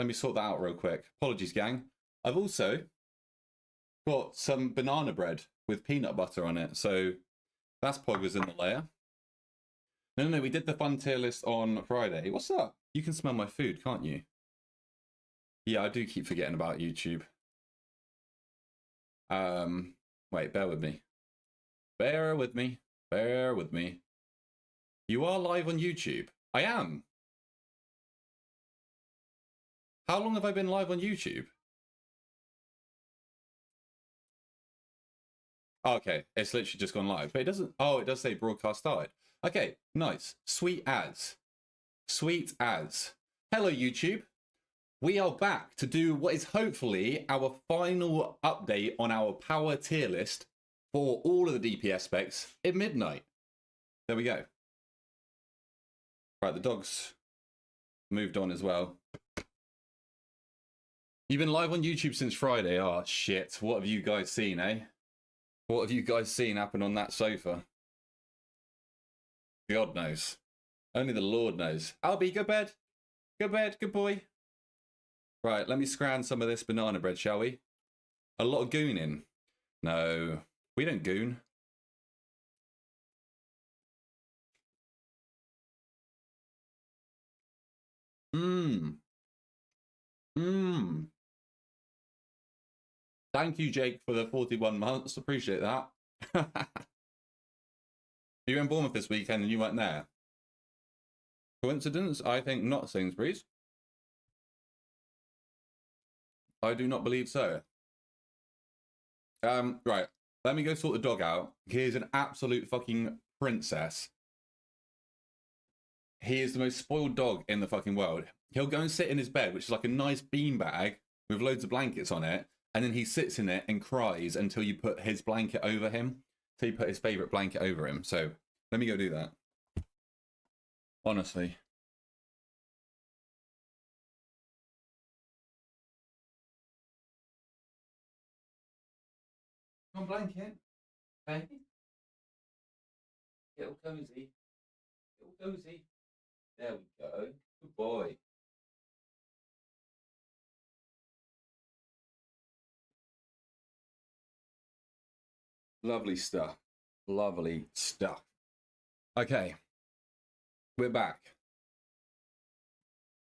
Let me sort that out real quick. Apologies, gang. I've also got some banana bread with peanut butter on it. So that's poggers in the layer. No, we did the fun tier list on Friday. What's up? You can smell my food, can't you? Yeah, I do keep forgetting about YouTube. Wait, bear with me. Bear with me. Bear with me. You are live on YouTube. I am. How long have I been live on YouTube? Okay, it's literally just gone live, but it doesn't. Oh, it does say broadcast started. Okay, nice. Sweet as. Sweet as. Hello, YouTube. We are back to do what is hopefully our final update on our power tier list for all of the DPS specs at midnight. There we go. Right, the dog's moved on as well. You've been live on YouTube since Friday. Oh, shit. What have you guys seen, eh? What have you guys seen happen on that sofa? God knows. Only the Lord knows. Albie, go bed. Go bed, good boy. Right, let me scran some of this banana bread, shall we? A lot of gooning. No, we don't goon. Thank you, Jake, for the 41 months. Appreciate that. You were in Bournemouth this weekend and you weren't there. Coincidence? I think not, Sainsbury's. I do not believe so. Right. Let me go sort the dog out. He is an absolute fucking princess. He is the most spoiled dog in the fucking world. He'll go and sit in his bed, which is like a nice beanbag with loads of blankets on it. And then he sits in it and cries until you put his blanket over him. So you put his favorite blanket over him. So let me go do that. Honestly. Come on, blanket. Hey. Get all cozy. Get all cozy. There we go. Good boy. Lovely stuff. Lovely stuff. Okay. We're back.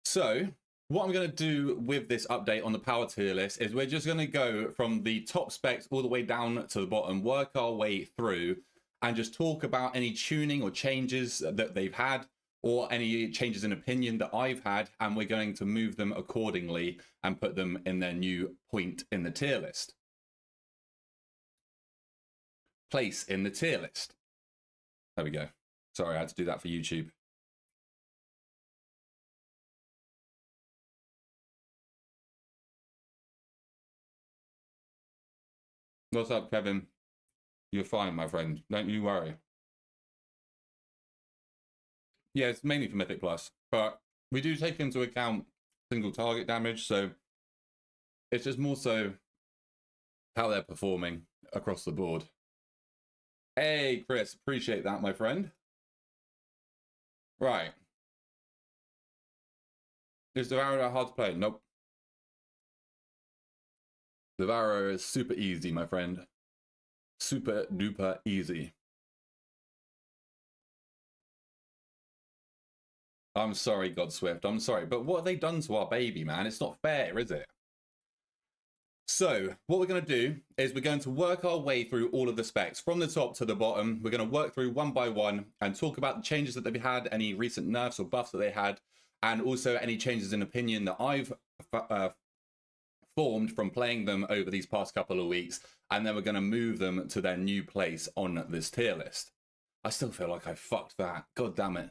So, what I'm going to do with this update on the power tier list is we're just going to go from the top specs all the way down to the bottom, work our way through, and just talk about any tuning or changes that they've had, or any changes in opinion that I've had, and we're going to move them accordingly and put them in their new point in the tier list. Place in the tier list. There we go. Sorry, I had to do that for YouTube. What's up, Kevin? You're fine, my friend. Don't you worry. Yeah, it's mainly for Mythic Plus, but we do take into account single target damage, so it's just more so how they're performing across the board. Hey, Chris, appreciate that, my friend. Right. Is Devourer hard to play? Nope. Devourer is super easy, my friend. Super duper easy. I'm sorry, Godswift. I'm sorry. But what have they done to our baby, man? It's not fair, is it? So what we're going to do is we're going to work our way through all of the specs from the top to the bottom. We're going to work through one by one and talk about the changes that they've had, any recent nerfs or buffs that they had, and also any changes in opinion that I've formed from playing them over these past couple of weeks. And then we're going to move them to their new place on this tier list. I still feel like I fucked that. God damn it.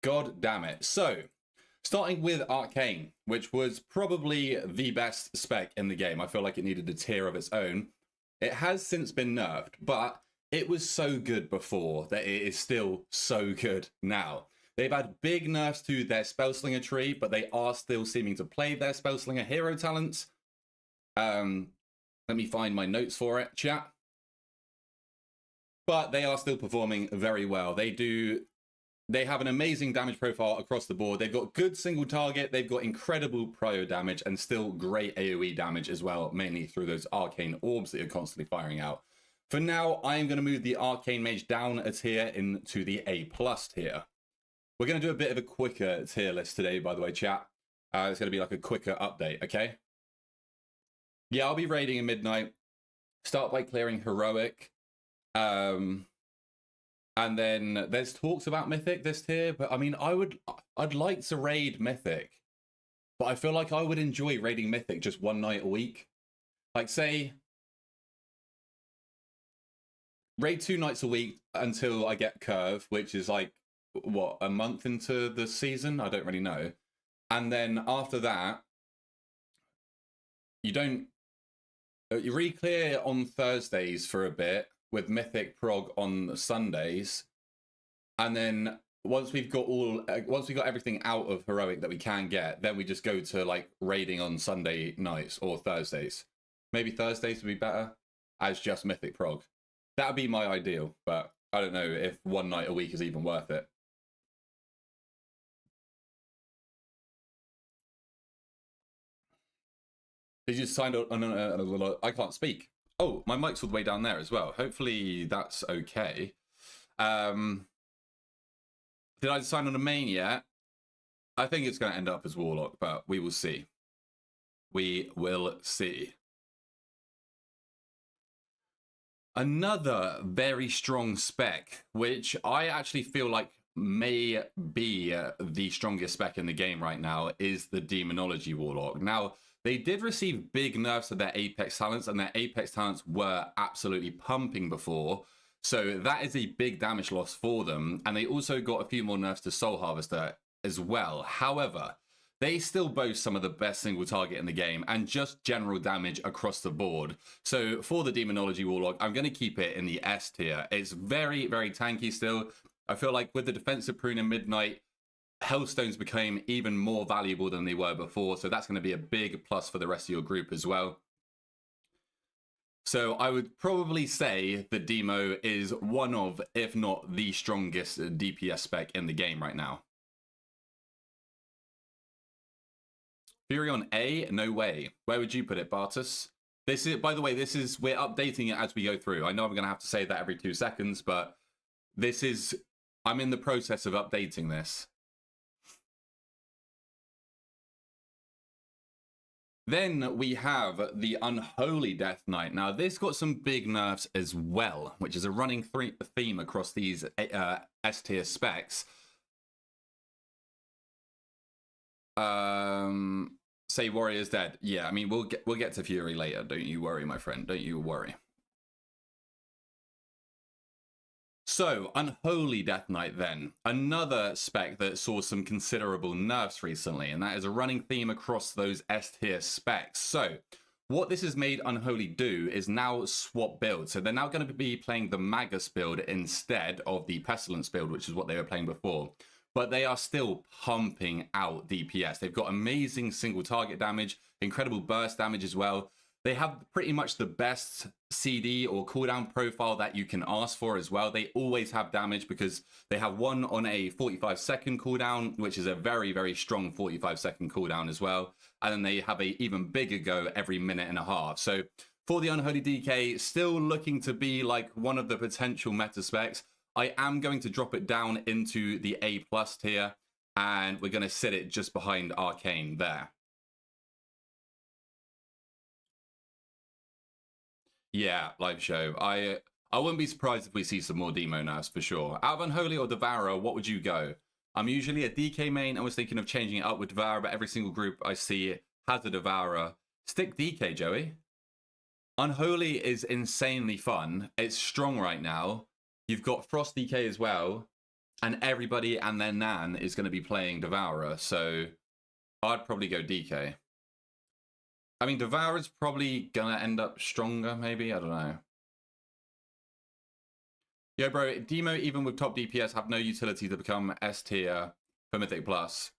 God damn it. So, starting with Arcane, which was probably the best spec in the game. I feel like it needed a tier of its own. It has since been nerfed, but it was so good before that it is still so good now. They've had big nerfs to their Spellslinger tree, but they are still seeming to play their Spellslinger hero talents. Let me find my notes for it, chat. But they are still performing very well. They do They have an amazing damage profile across the board. They've got good single target, they've got incredible prio damage, and still great AoE damage as well, mainly through those arcane orbs that you're constantly firing out. For now, I am going to move the Arcane Mage down a tier into the A+ tier. We're going to do a bit of a quicker tier list today, by the way, chat. It's going to be like a quicker update, okay? Yeah, I'll be raiding at midnight. Start by clearing Heroic. And then there's talks about Mythic this tier, but I mean, I'd like to raid Mythic, but I feel like I would enjoy raiding Mythic just one night a week. Like, say, raid 2 nights a week until I get Curve, which is like, what, a month into the season? I don't really know. And then after that, you re-clear on Thursdays for a bit, with Mythic prog on Sundays, and then once we've got everything out of Heroic that we can get, then we just go to like raiding on Sunday nights or Thursdays. Maybe Thursdays would be better as just Mythic prog. That would be my ideal, but I don't know if one night a week is even worth it. Did you sign on? I can't speak. Oh, my mic's all the way down there as well. Hopefully that's okay. Did I sign on a main yet? I think it's going to end up as Warlock, but we will see. We will see. Another very strong spec, which I actually feel like may be the strongest spec in the game right now, is the Demonology Warlock. Now, they did receive big nerfs to their Apex talents, and their Apex talents were absolutely pumping before. So that is a big damage loss for them. And they also got a few more nerfs to Soul Harvester as well. However, they still boast some of the best single target in the game and just general damage across the board. So for the Demonology Warlock, I'm going to keep it in the S tier. It's very, very tanky still. I feel like with the Defensive Prune in Midnight, Hellstones became even more valuable than they were before, so that's going to be a big plus for the rest of your group as well. So I would probably say the Demo is one of, if not the strongest DPS spec in the game right now. Fury on A? No way. Where would you put it, Bartus? This is, by the way, we're updating it as we go through. I know I'm going to have to say that every 2 seconds, but I'm in the process of updating this. Then we have the Unholy Death Knight. Now, this got some big nerfs as well, which is a running theme across these S-tier specs. Say Warrior's dead. Yeah, I mean, we'll get to Fury later. Don't you worry, my friend. Don't you worry. So, Unholy Death Knight then. Another spec that saw some considerable nerfs recently, and that is a running theme across those S-tier specs. So, what this has made Unholy do is now swap builds. So they're now going to be playing the Magus build instead of the Pestilence build, which is what they were playing before. But they are still pumping out DPS. They've got amazing single target damage, incredible burst damage as well. They have pretty much the best CD or cooldown profile that you can ask for as well. They always have damage because they have one on a 45-second cooldown, which is a very, very strong 45-second cooldown as well. And then they have a even bigger go every minute and a half. So for the Unholy DK, still looking to be like one of the potential meta specs. I am going to drop it down into the A+ tier, and we're going to sit it just behind Arcane there. Yeah, live show. I wouldn't be surprised if we see some more Demo nerfs for sure. Out of Unholy or Devourer, what would you go? I'm usually a DK main. I was thinking of changing it up with Devourer, but every single group I see has a Devourer. Stick DK, Joey. Unholy is insanely fun. It's strong right now. You've got Frost DK as well, and everybody and their nan is going to be playing Devourer, so I'd probably go DK. I mean, Devourer's probably going to end up stronger, maybe? I don't know. Yo, bro, Demo, even with top DPS, have no utility to become S tier for Mythic Plus.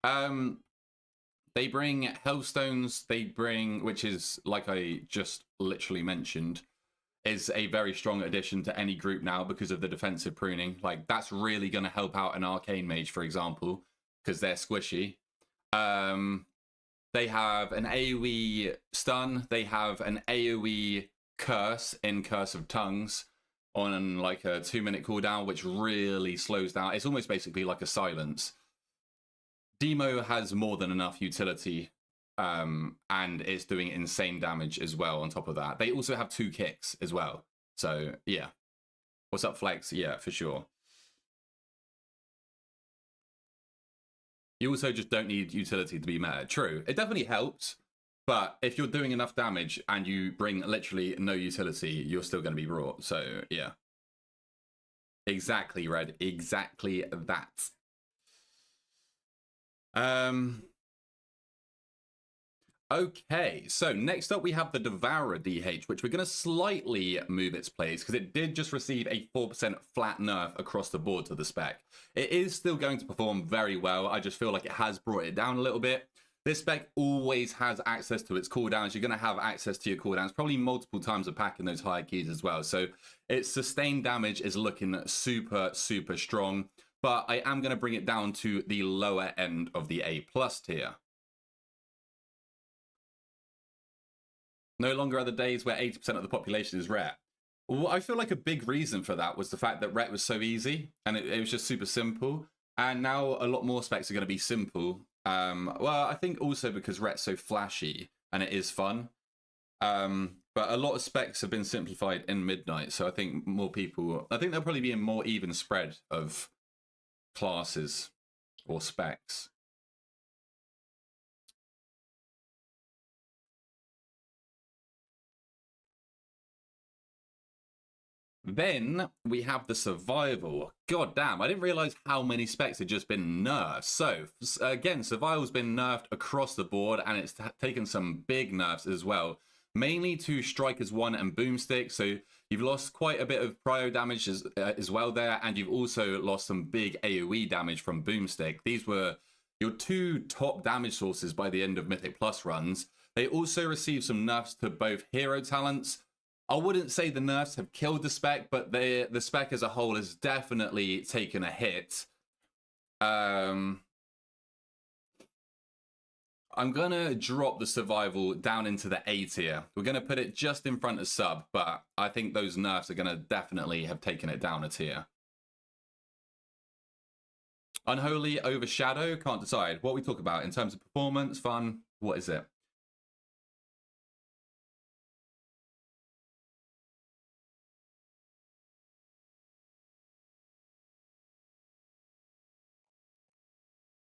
They bring Hellstones, which is, like I just literally mentioned, is a very strong addition to any group now because of the defensive pruning. Like, that's really going to help out an Arcane Mage, for example, because they're squishy. They have an AoE stun. They have an AoE curse in Curse of Tongues on like a 2-minute cooldown, which really slows down. It's almost basically like a silence. Demo has more than enough utility, and it's doing insane damage as well on top of that. They also have 2 kicks as well. So, yeah. What's up, Flex? Yeah, for sure. You also just don't need utility to be meta. True. It definitely helps, but if you're doing enough damage and you bring literally no utility, you're still going to be brought. So, yeah. Exactly, Red. Exactly that. Okay, so next up we have the Devourer DH, which we're going to slightly move its place because it did just receive a 4% flat nerf across the board to the spec. It is still going to perform very well. I just feel like it has brought it down a little bit. This spec always has access to its cooldowns. You're going to have access to your cooldowns probably multiple times a pack in those higher keys as well. So its sustained damage is looking super, super strong. But I am going to bring it down to the lower end of the A+ tier. No longer are the days where 80% of the population is Ret. Well, I feel like a big reason for that was the fact that Ret was so easy and it was just super simple. And now a lot more specs are going to be simple. Well, I think also because Ret's so flashy and it is fun. But a lot of specs have been simplified in Midnight. So I think more people, I think there'll probably be a more even spread of classes or specs. Then we have the survival. God damn, I didn't realize how many specs had just been nerfed. So again, survival's been nerfed across the board and it's taken some big nerfs as well. Mainly to Strikers 1 and Boomstick. So you've lost quite a bit of prio damage as well there. And you've also lost some big AoE damage from Boomstick. These were your 2 top damage sources by the end of Mythic Plus runs. They also received some nerfs to both hero talents. I wouldn't say the nerfs have killed the spec, but the spec as a whole has definitely taken a hit. I'm going to drop the survival down into the A tier. We're going to put it just in front of sub, but I think those nerfs are going to definitely have taken it down a tier. Unholy Overshadow, can't decide. What we talk about in terms of performance, fun, what is it?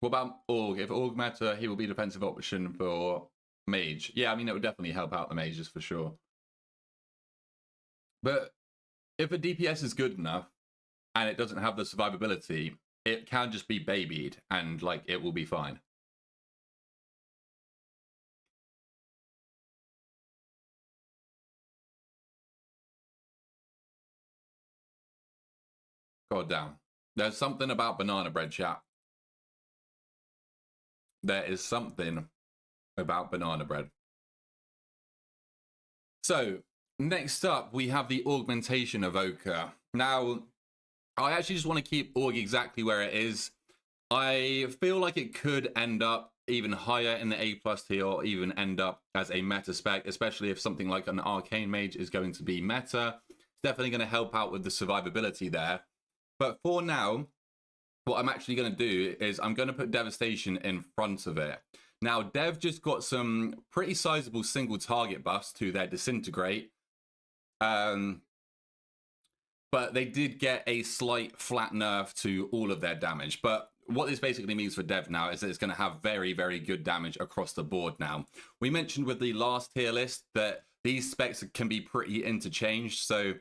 What about Org? If Org meta, he will be defensive option for Mage. Yeah, I mean, it would definitely help out the Mages for sure. But if a DPS is good enough and it doesn't have the survivability, it can just be babied and like it will be fine. God damn. There's something about banana bread, chat. There is something about banana bread. So, next up, we have the Augmentation Evoker. Now, I actually just want to keep Org exactly where it is. I feel like it could end up even higher in the A+ tier or even end up as a meta spec, especially if something like an Arcane Mage is going to be meta. It's definitely going to help out with the survivability there. But for now, what I'm actually going to do is I'm going to put Devastation in front of it. Now, Dev just got some pretty sizable single target buffs to their Disintegrate. But they did get a slight flat nerf to all of their damage. But what this basically means for Dev now is that it's going to have very, very good damage across the board now. We mentioned with the last tier list that these specs can be pretty interchanged. So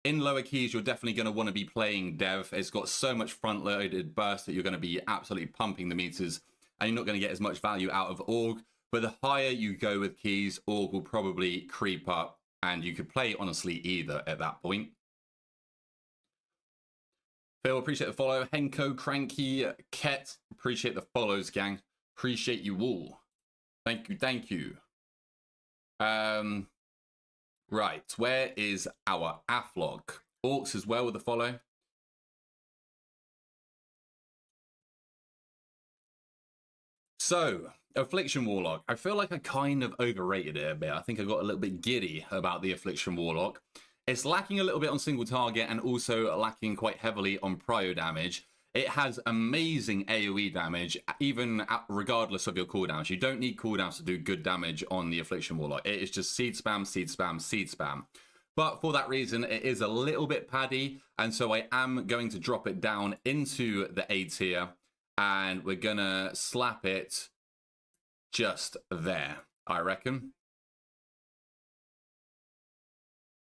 in lower keys, you're definitely going to want to be playing Dev. It's got so much front-loaded burst that you're going to be absolutely pumping the meters, and you're not going to get as much value out of Org. But the higher you go with keys, Org will probably creep up, and you could play honestly either at that point. Phil, appreciate the follow. Henko, Cranky, Ket, appreciate the follows, gang. Appreciate you all. Thank you, thank you. Right, where is our Athlog? Orcs as well with the follow. So, Affliction Warlock. I feel like I kind of overrated it a bit. I think I got a little bit giddy about the Affliction Warlock. It's lacking a little bit on single target and also lacking quite heavily on prio damage. It has amazing AoE damage, even regardless of your cooldowns. You don't need cooldowns to do good damage on the Affliction Warlock. It is just seed spam, seed spam, seed spam. But for that reason, it is a little bit paddy, and so I am going to drop it down into the A tier, and we're gonna slap it just there, I reckon.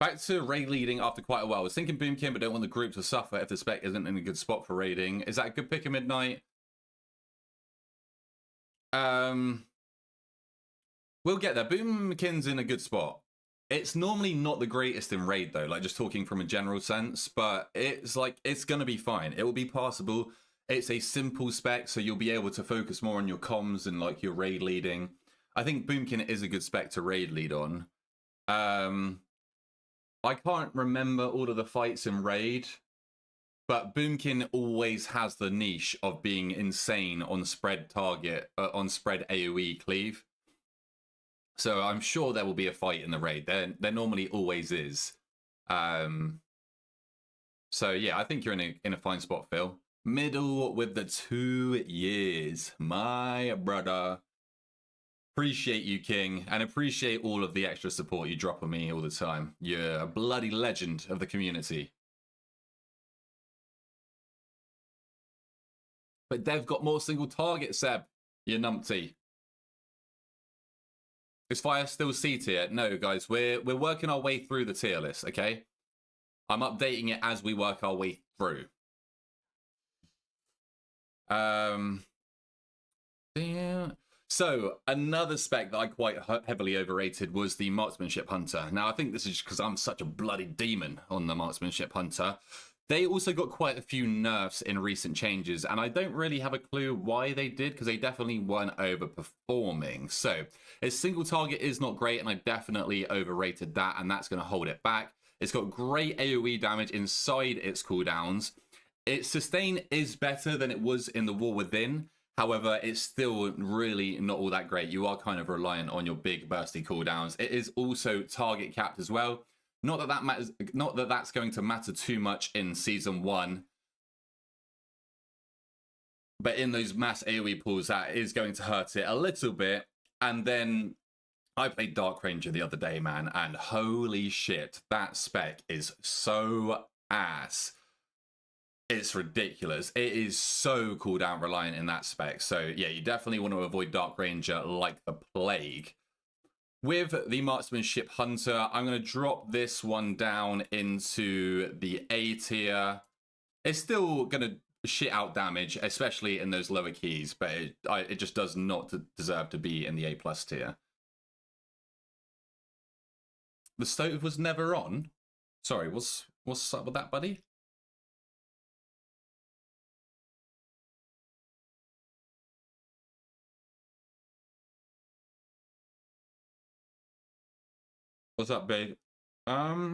Back to raid leading after quite a while. I was thinking Boomkin, but don't want the group to suffer if the spec isn't in a good spot for raiding. Is that a good pick at midnight? We'll get there. Boomkin's in a good spot. It's normally not the greatest in raid though, like just talking from a general sense, but it's like, it's gonna be fine. It will be passable. It's a simple spec, so you'll be able to focus more on your comms and like your raid leading. I think Boomkin is a good spec to raid lead on. I can't remember all of the fights in raid, but Boomkin always has the niche of being insane on spread target, on spread AoE cleave. So I'm sure there will be a fight in the raid. There normally always is. So yeah, I think you're in a fine spot, Phil. Middle with the 2 years, my brother. Appreciate you, King, and appreciate all of the extra support you drop on me all the time. You're a bloody legend of the community. But they've got more single targets, Seb. You numpty. Is Fire still C tier? No, guys, we're working our way through the tier list, okay? I'm updating it as we work our way through. Yeah. So, another spec that I quite heavily overrated was the Marksmanship Hunter. Now, I think this is just because I'm such a bloody demon on the Marksmanship Hunter. They also got quite a few nerfs in recent changes, and I don't really have a clue why they did, because they definitely weren't overperforming. So, its single target is not great, and I definitely overrated that, and that's going to hold it back. It's got great AoE damage inside its cooldowns. Its sustain is better than it was in the War Within. However, it's still really not all that great. You are kind of reliant on your big bursty cooldowns. It is also target capped as well. Not that that matters. Not that that's going to matter too much in Season 1. But in those mass AoE pools, that is going to hurt it a little bit. And then I played Dark Ranger the other day, man. And holy shit, that spec is so ass. It's ridiculous. It is so cooldown reliant in that spec. So yeah, you definitely want to avoid Dark Ranger like the plague. With the Marksmanship Hunter, I'm going to drop this one down into the A tier. It's still going to shit out damage, especially in those lower keys, but it just does not deserve to be in the A+ tier. The stove was never on? Sorry, what's up with that, buddy? What's up, babe? I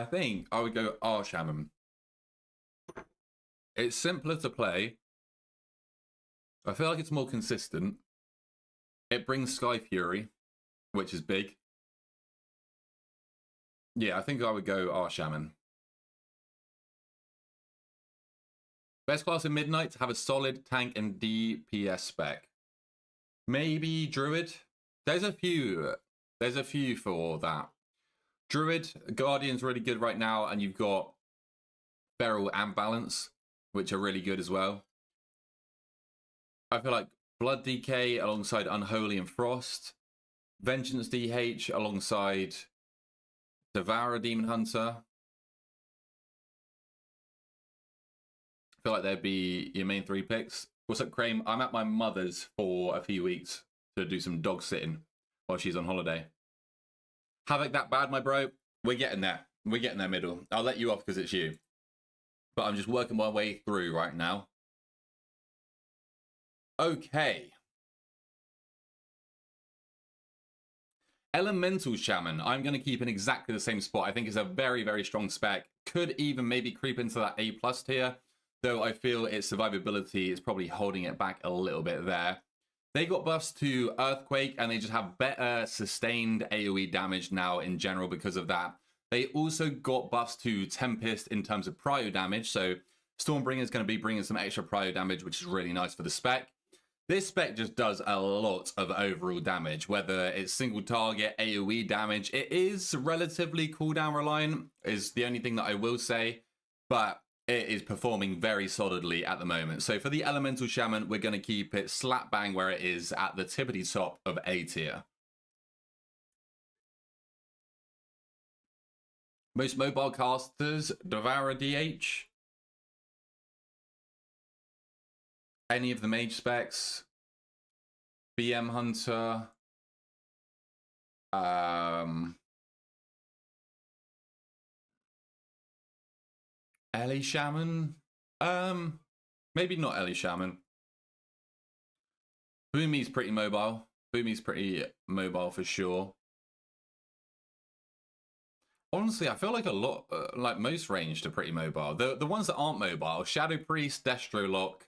think I would go Arshaman. It's simpler to play. I feel like it's more consistent. It brings Sky Fury, which is big. Yeah, I think I would go Arshaman. Best class in Midnight to have a solid tank and DPS spec. Maybe Druid. There's a few for that. Druid, Guardian's really good right now, and you've got Beryl and Balance, which are really good as well. I feel like Blood DK alongside Unholy and Frost. Vengeance DH alongside Devourer Demon Hunter. I feel like they'd be your main 3 picks. What's up, Crane? I'm at my mother's for a few weeks to do some dog sitting while she's on holiday. Havoc that bad, my bro? We're getting there. We're getting there, middle. I'll let you off because it's you. But I'm just working my way through right now. Okay. Elemental Shaman, I'm going to keep in exactly the same spot. I think it's a very, very strong spec. Could even maybe creep into that A+ tier, though I feel its survivability is probably holding it back a little bit there. They got buffs to Earthquake, and they just have better sustained AoE damage now in general because of that. They also got buffs to Tempest in terms of prio damage, so Stormbringer is going to be bringing some extra prio damage, which is really nice for the spec. This spec just does a lot of overall damage, whether it's single target, AoE damage. It is relatively cooldown reliant, is the only thing that I will say, but it is performing very solidly at the moment. So for the Elemental Shaman, we're going to keep it slap bang where it is at the tippity top of A tier. Most mobile casters, Devourer DH. Any of the mage specs, BM Hunter, Ellie Shaman, maybe not Ellie Shaman. Boomy's pretty mobile. Boomy's pretty mobile for sure. Honestly, I feel like a lot, like most ranged are pretty mobile. The ones that aren't mobile, Shadow Priest, Destro Lock,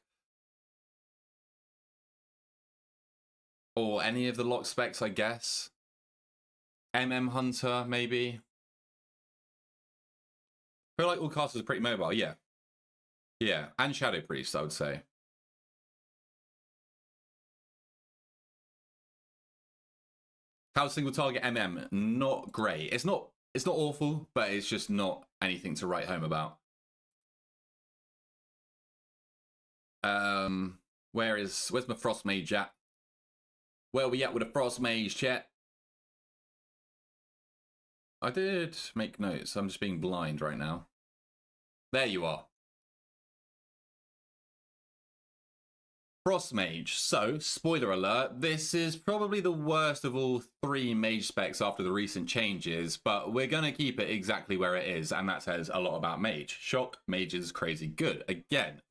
or any of the lock specs, I guess. MM Hunter, maybe. I feel like all casters are pretty mobile, yeah. Yeah, and Shadow Priest, I would say. How's single target MM? Not great. It's not awful, but it's just not anything to write home about. Where's my Frost Mage at? Where are we at with a Frost Mage, chat? I did make notes. I'm just being blind right now. There you are. Frost Mage. So, spoiler alert, this is probably the worst of all three mage specs after the recent changes, but we're going to keep it exactly where it is, and that says a lot about mage. Shock, mage is crazy good. Again,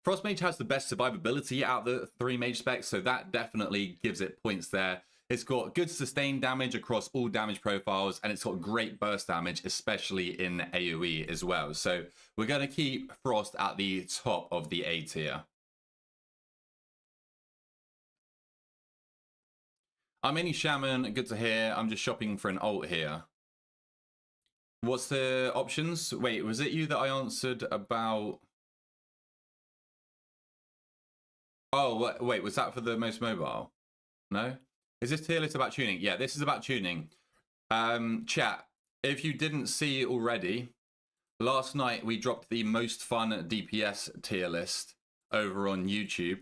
Frost Mage has the best survivability out of the three mage specs, so that definitely gives it points there. It's got good sustained damage across all damage profiles, and it's got great burst damage, especially in AoE as well. So we're going to keep Frost at the top of the A tier. I'm any Shaman, good to hear. I'm just shopping for an ult here. What's the options? Wait, was it you that I answered about... Oh, wait, was that for the most mobile? No? Is this tier list about tuning? Yeah, this is about tuning. Chat, if you didn't see already, last night we dropped the most fun DPS tier list over on YouTube.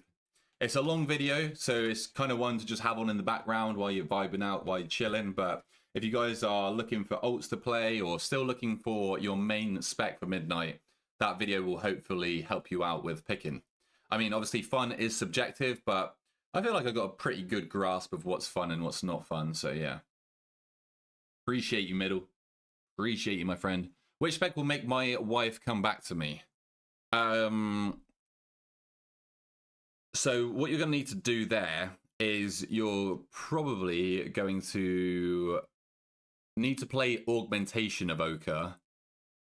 It's a long video, so it's kind of one to just have on in the background while you're vibing out, while you're chilling. But if you guys are looking for ults to play or still looking for your main spec for Midnight, that video will hopefully help you out with picking. I mean, obviously fun is subjective, but I feel like I got a pretty good grasp of what's fun and what's not fun, so yeah. Appreciate you, Middle. Appreciate you, my friend. Which spec will make my wife come back to me? So what you're going to need to do there is you're probably going to need to play Augmentation Evoker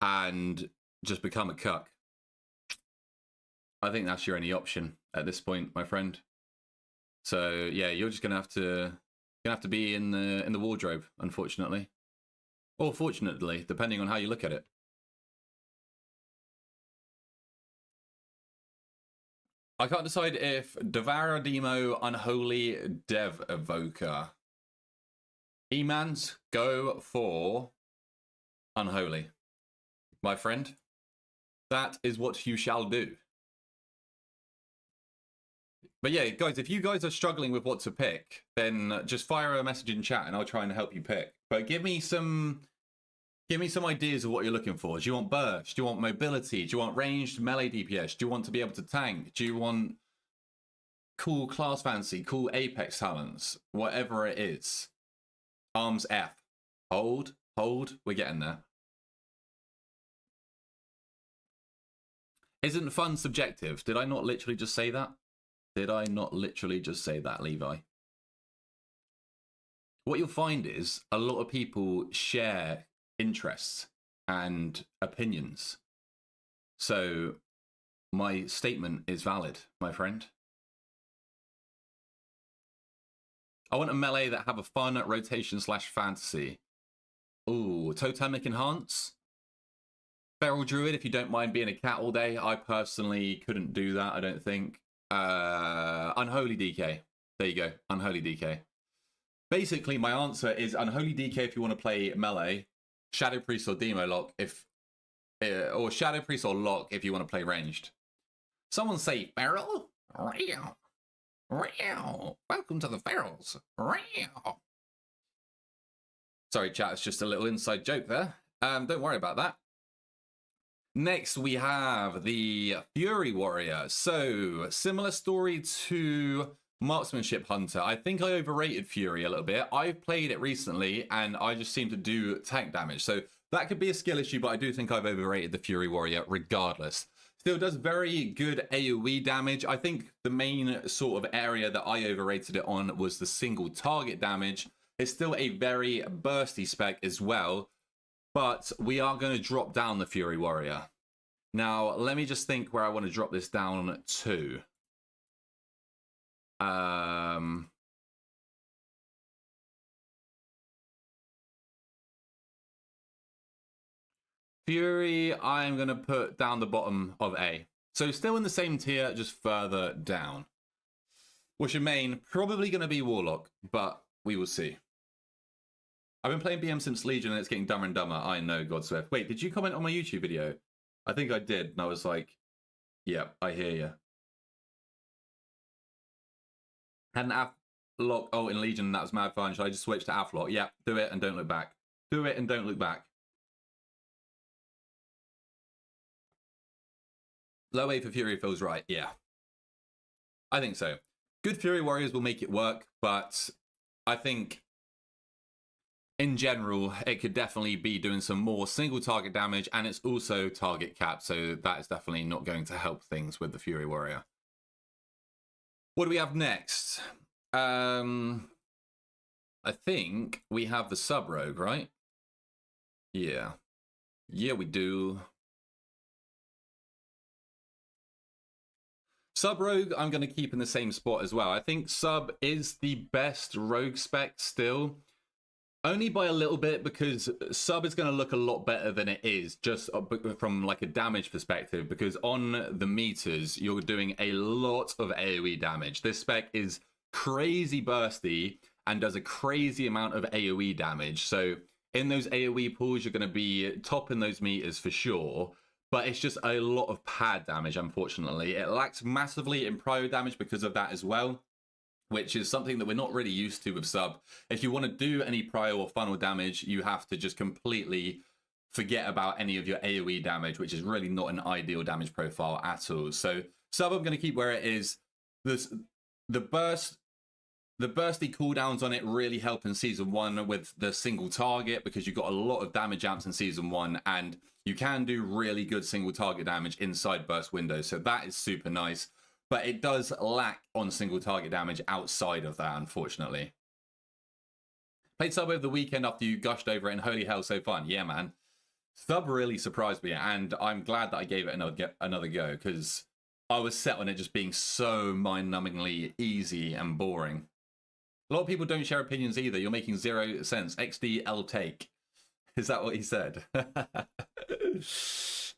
and just become a cuck. I think that's your only option at this point, my friend. So yeah, you're just gonna have to be in the wardrobe, unfortunately, or fortunately, depending on how you look at it. I can't decide if Devourer Demo, Unholy, Dev Evoker. E-mans, go for Unholy, my friend. That is what you shall do. But yeah, guys, if you guys are struggling with what to pick, then just fire a message in chat and I'll try and help you pick. But give me some ideas of what you're looking for. Do you want burst? Do you want mobility? Do you want ranged melee DPS? Do you want to be able to tank? Do you want cool class fancy, cool Apex talents? Whatever it is. Arms F. Hold. We're getting there. Isn't fun subjective? Did I not literally just say that? Did I not literally just say that, Levi? what you'll find is a lot of people share interests and opinions. So my statement is valid, my friend. I want a melee that have a fun rotation / fantasy. Ooh, Totemic Enhance. Feral Druid, if you don't mind being a cat all day. I personally couldn't do that, I don't think. Unholy DK. There you go, Unholy DK. Basically, my answer is Unholy DK if you want to play melee, Shadow Priest or Demo Lock or Shadow Priest or Lock if you want to play ranged. Someone say Feral? Welcome to the Ferals. Sorry, chat, it's just a little inside joke there. Don't worry about that. Next, we have the Fury Warrior. So, similar story to Marksmanship Hunter. I think I overrated Fury a little bit. I've played it recently, and I just seem to do tank damage. So, that could be a skill issue, but I do think I've overrated the Fury Warrior regardless. Still does very good AoE damage. I think the main sort of area that I overrated it on was the single target damage. It's still a very bursty spec as well. But we are going to drop down the Fury Warrior. Now, let me just think where I want to drop this down to. Fury, I'm going to put down the bottom of A. So still in the same tier, just further down. What's your main? Probably going to be Warlock, but we will see. I've been playing BM since Legion and it's getting dumber and dumber. I know, Godswift. Wait, did you comment on my YouTube video? I think I did, and I was like, yeah, I hear you. Had an AF-lock ult in Legion and that was mad fun. Should I just switch to AF-lock? Yeah, do it and don't look back. Do it and don't look back. Low A for Fury feels right, yeah. I think so. Good Fury Warriors will make it work, but I think in general, it could definitely be doing some more single target damage, and it's also target cap, so that is definitely not going to help things with the Fury Warrior. What do we have next? I think we have the Sub-Rogue, right? Yeah. Yeah, we do. Sub-Rogue, I'm going to keep in the same spot as well. I think Sub is the best rogue spec still. Only by a little bit, because Sub is going to look a lot better than it is, just from like a damage perspective, because on the meters, you're doing a lot of AoE damage. This spec is crazy bursty and does a crazy amount of AoE damage. So in those AoE pools, you're going to be topping those meters for sure, but it's just a lot of pad damage, unfortunately. It lacks massively in prio damage because of that as well, which is something that we're not really used to with Sub. If you want to do any prio or funnel damage, you have to just completely forget about any of your AoE damage, which is really not an ideal damage profile at all. So Sub, I'm going to keep where it is. The bursty cooldowns on it really help in Season 1 with the single target, because you've got a lot of damage amps in Season 1, and you can do really good single target damage inside burst windows. So that is super nice. But it does lack on single target damage outside of that, unfortunately. Played Sub over the weekend after you gushed over it, and holy hell, so fun. Yeah, man. Sub really surprised me, and I'm glad that I gave it another go, because I was set on it just being so mind-numbingly easy and boring. A lot of people don't share opinions either. You're making 0 sense. XDL take. Is that what he said? If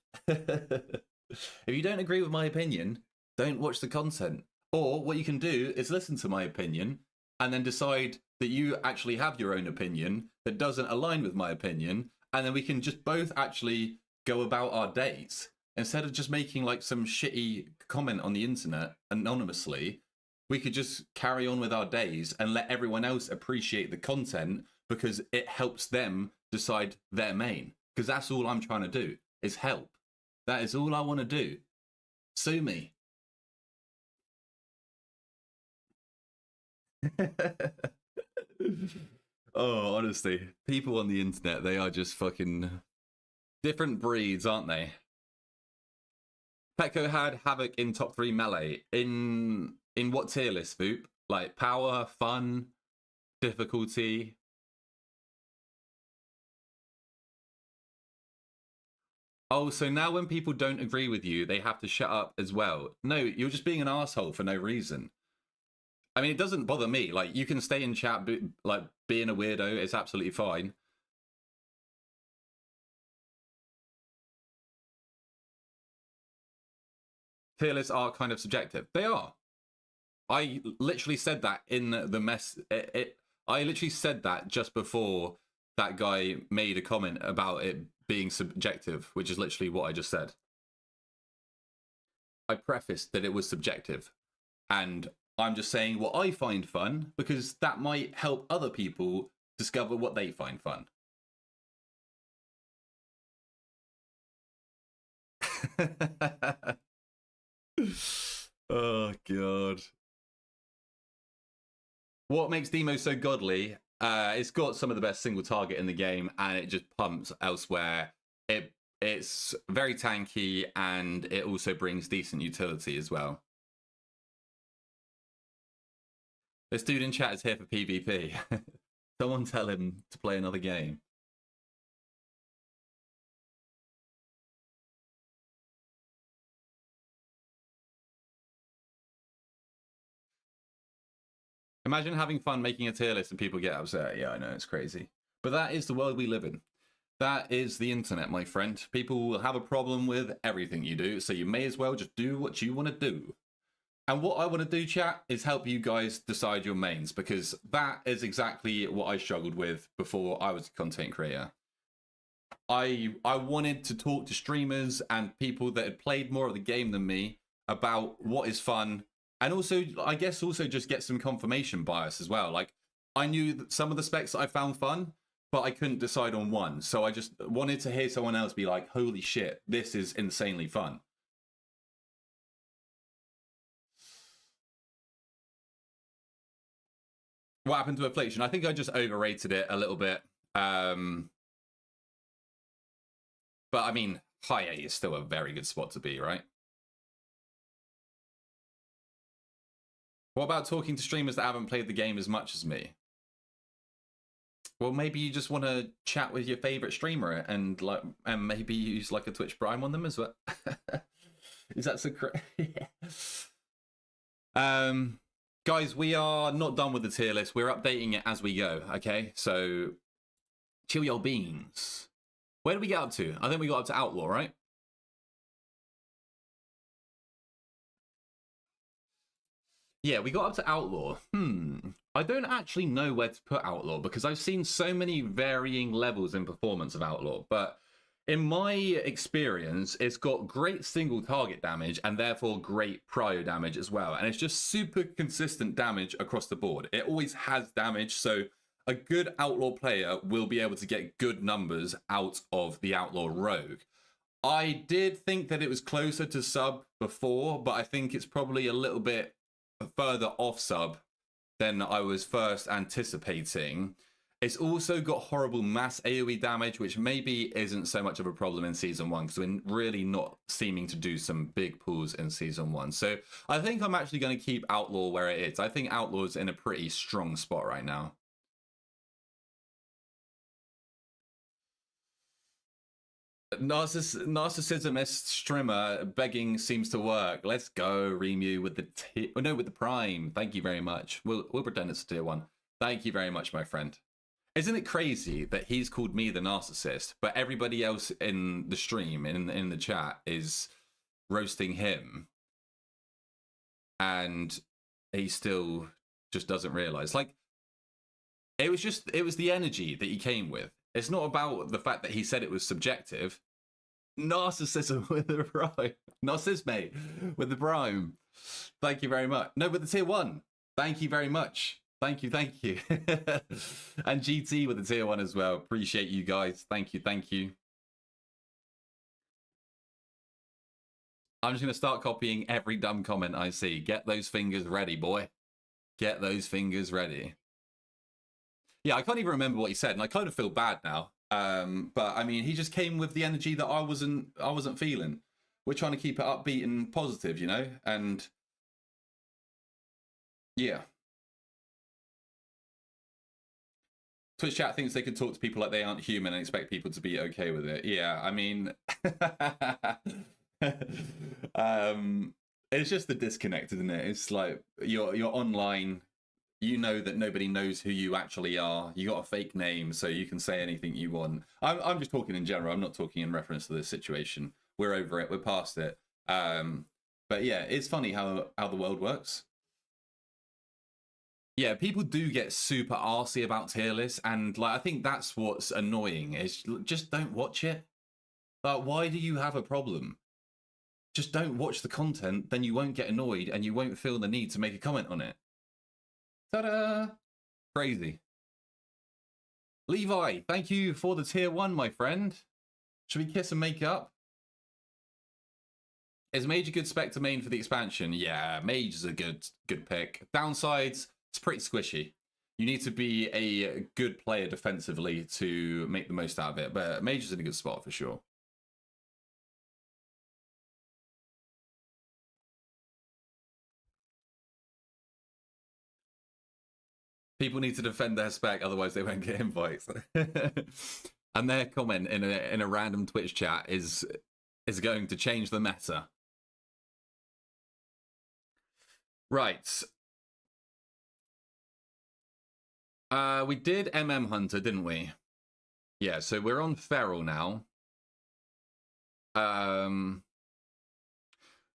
you don't agree with my opinion, don't watch the content. Or what you can do is listen to my opinion and then decide that you actually have your own opinion that doesn't align with my opinion, and then we can just both actually go about our days instead of just making like some shitty comment on the internet anonymously. We could just carry on with our days and let everyone else appreciate the content, because it helps them decide their main. Because that's all I'm trying to do, is help. That is all I want to do. Sue me. Oh, honestly, people on the internet, they are just fucking different breeds, aren't they? Petco had Havoc in top 3 melee. In what tier list, Voop? Like power, fun, difficulty? Oh, so now when people don't agree with you, they have to shut up as well. No, you're just being an asshole for no reason. I mean, it doesn't bother me. Like, you can stay in chat, like, being a weirdo, it's absolutely fine. Tier lists are kind of subjective. They are. I literally said that in the mess. I literally said that just before that guy made a comment about it being subjective, which is literally what I just said. I prefaced that it was subjective, and I'm just saying what I find fun because that might help other people discover what they find fun. Oh god. What makes Demo so godly? It's got some of the best single target in the game, and it just pumps elsewhere. It's very tanky, and it also brings decent utility as well. This dude in chat is here for PvP. Someone tell him to play another game. Imagine having fun making a tier list and people get upset. Yeah, I know, it's crazy. But that is the world we live in. That is the internet, my friend. People will have a problem with everything you do, so you may as well just do what you want to do. And what I want to do, chat, is help you guys decide your mains, because that is exactly what I struggled with before I was a content creator. I wanted to talk to streamers and people that had played more of the game than me about what is fun, and also, I guess, also just get some confirmation bias as well. Like, I knew that some of the specs that I found fun, but I couldn't decide on one. So I just wanted to hear someone else be like, holy shit, this is insanely fun. What happened to Affliction? I think I just overrated it a little bit. But I mean, high A is still a very good spot to be, right? What about talking to streamers that haven't played the game as much as me? Well, maybe you just want to chat with your favorite streamer and maybe use like a Twitch Prime on them as well. Is that so correct? Guys, we are not done with the tier list. We're updating it as we go. Okay, so chill your beans. Where did we get up to? I think we got up to Outlaw, right? Yeah, we got up to Outlaw. I don't actually know where to put Outlaw because I've seen so many varying levels in performance of Outlaw. But in my experience, it's got great single target damage and therefore great prio damage as well. And it's just super consistent damage across the board. It always has damage, so a good Outlaw player will be able to get good numbers out of the Outlaw Rogue. I did think that it was closer to sub before, but I think it's probably a little bit further off sub than I was first anticipating. It's also got horrible mass AoE damage, which maybe isn't so much of a problem in Season 1, because we're really not seeming to do some big pulls in Season 1. So I think I'm actually going to keep Outlaw where it is. I think Outlaw's in a pretty strong spot right now. Narcissismist streamer begging seems to work. Let's go, Remu, with the with the Prime. Thank you very much. We'll pretend it's a tier 1. Thank you very much, my friend. Isn't it crazy that he's called me the narcissist, but everybody else in the stream, in the chat, is roasting him, and he still just doesn't realize? Like, it was the energy that he came with. It's not about the fact that he said it was subjective. Narcissism with the Prime. Narcissisme with the Prime. Thank you very much. No, with the tier 1. Thank you very much. Thank you. And GT with the tier 1 as well. Appreciate you guys. Thank you. I'm just going to start copying every dumb comment I see. Get those fingers ready, boy. Get those fingers ready. Yeah, I can't even remember what he said, and I kind of feel bad now. But I mean, he just came with the energy that I wasn't feeling. We're trying to keep it upbeat and positive, you know? And yeah. Twitch chat thinks they can talk to people like they aren't human and expect people to be okay with it. Yeah, I mean, it's just the disconnect, isn't it? It's like you're online. You know that nobody knows who you actually are. You got a fake name, so you can say anything you want. I'm just talking in general. I'm not talking in reference to this situation. We're over it. We're past it. But yeah, it's funny how the world works. Yeah, people do get super arsy about tier lists, and like I think that's what's annoying is just don't watch it. Like, why do you have a problem? Just don't watch the content, then you won't get annoyed and you won't feel the need to make a comment on it. Ta-da! Crazy. Levi, thank you for the tier 1, my friend. Should we kiss and make up? Is Mage a good spec to main for the expansion? Yeah, Mage is a good pick. Downsides, it's pretty squishy. You need to be a good player defensively to make the most out of it, but Mage is in a good spot for sure. People need to defend their spec, otherwise they won't get invites. And their comment in a random Twitch chat is going to change the meta. Right. We did Hunter, didn't we? Yeah, so we're on Feral now.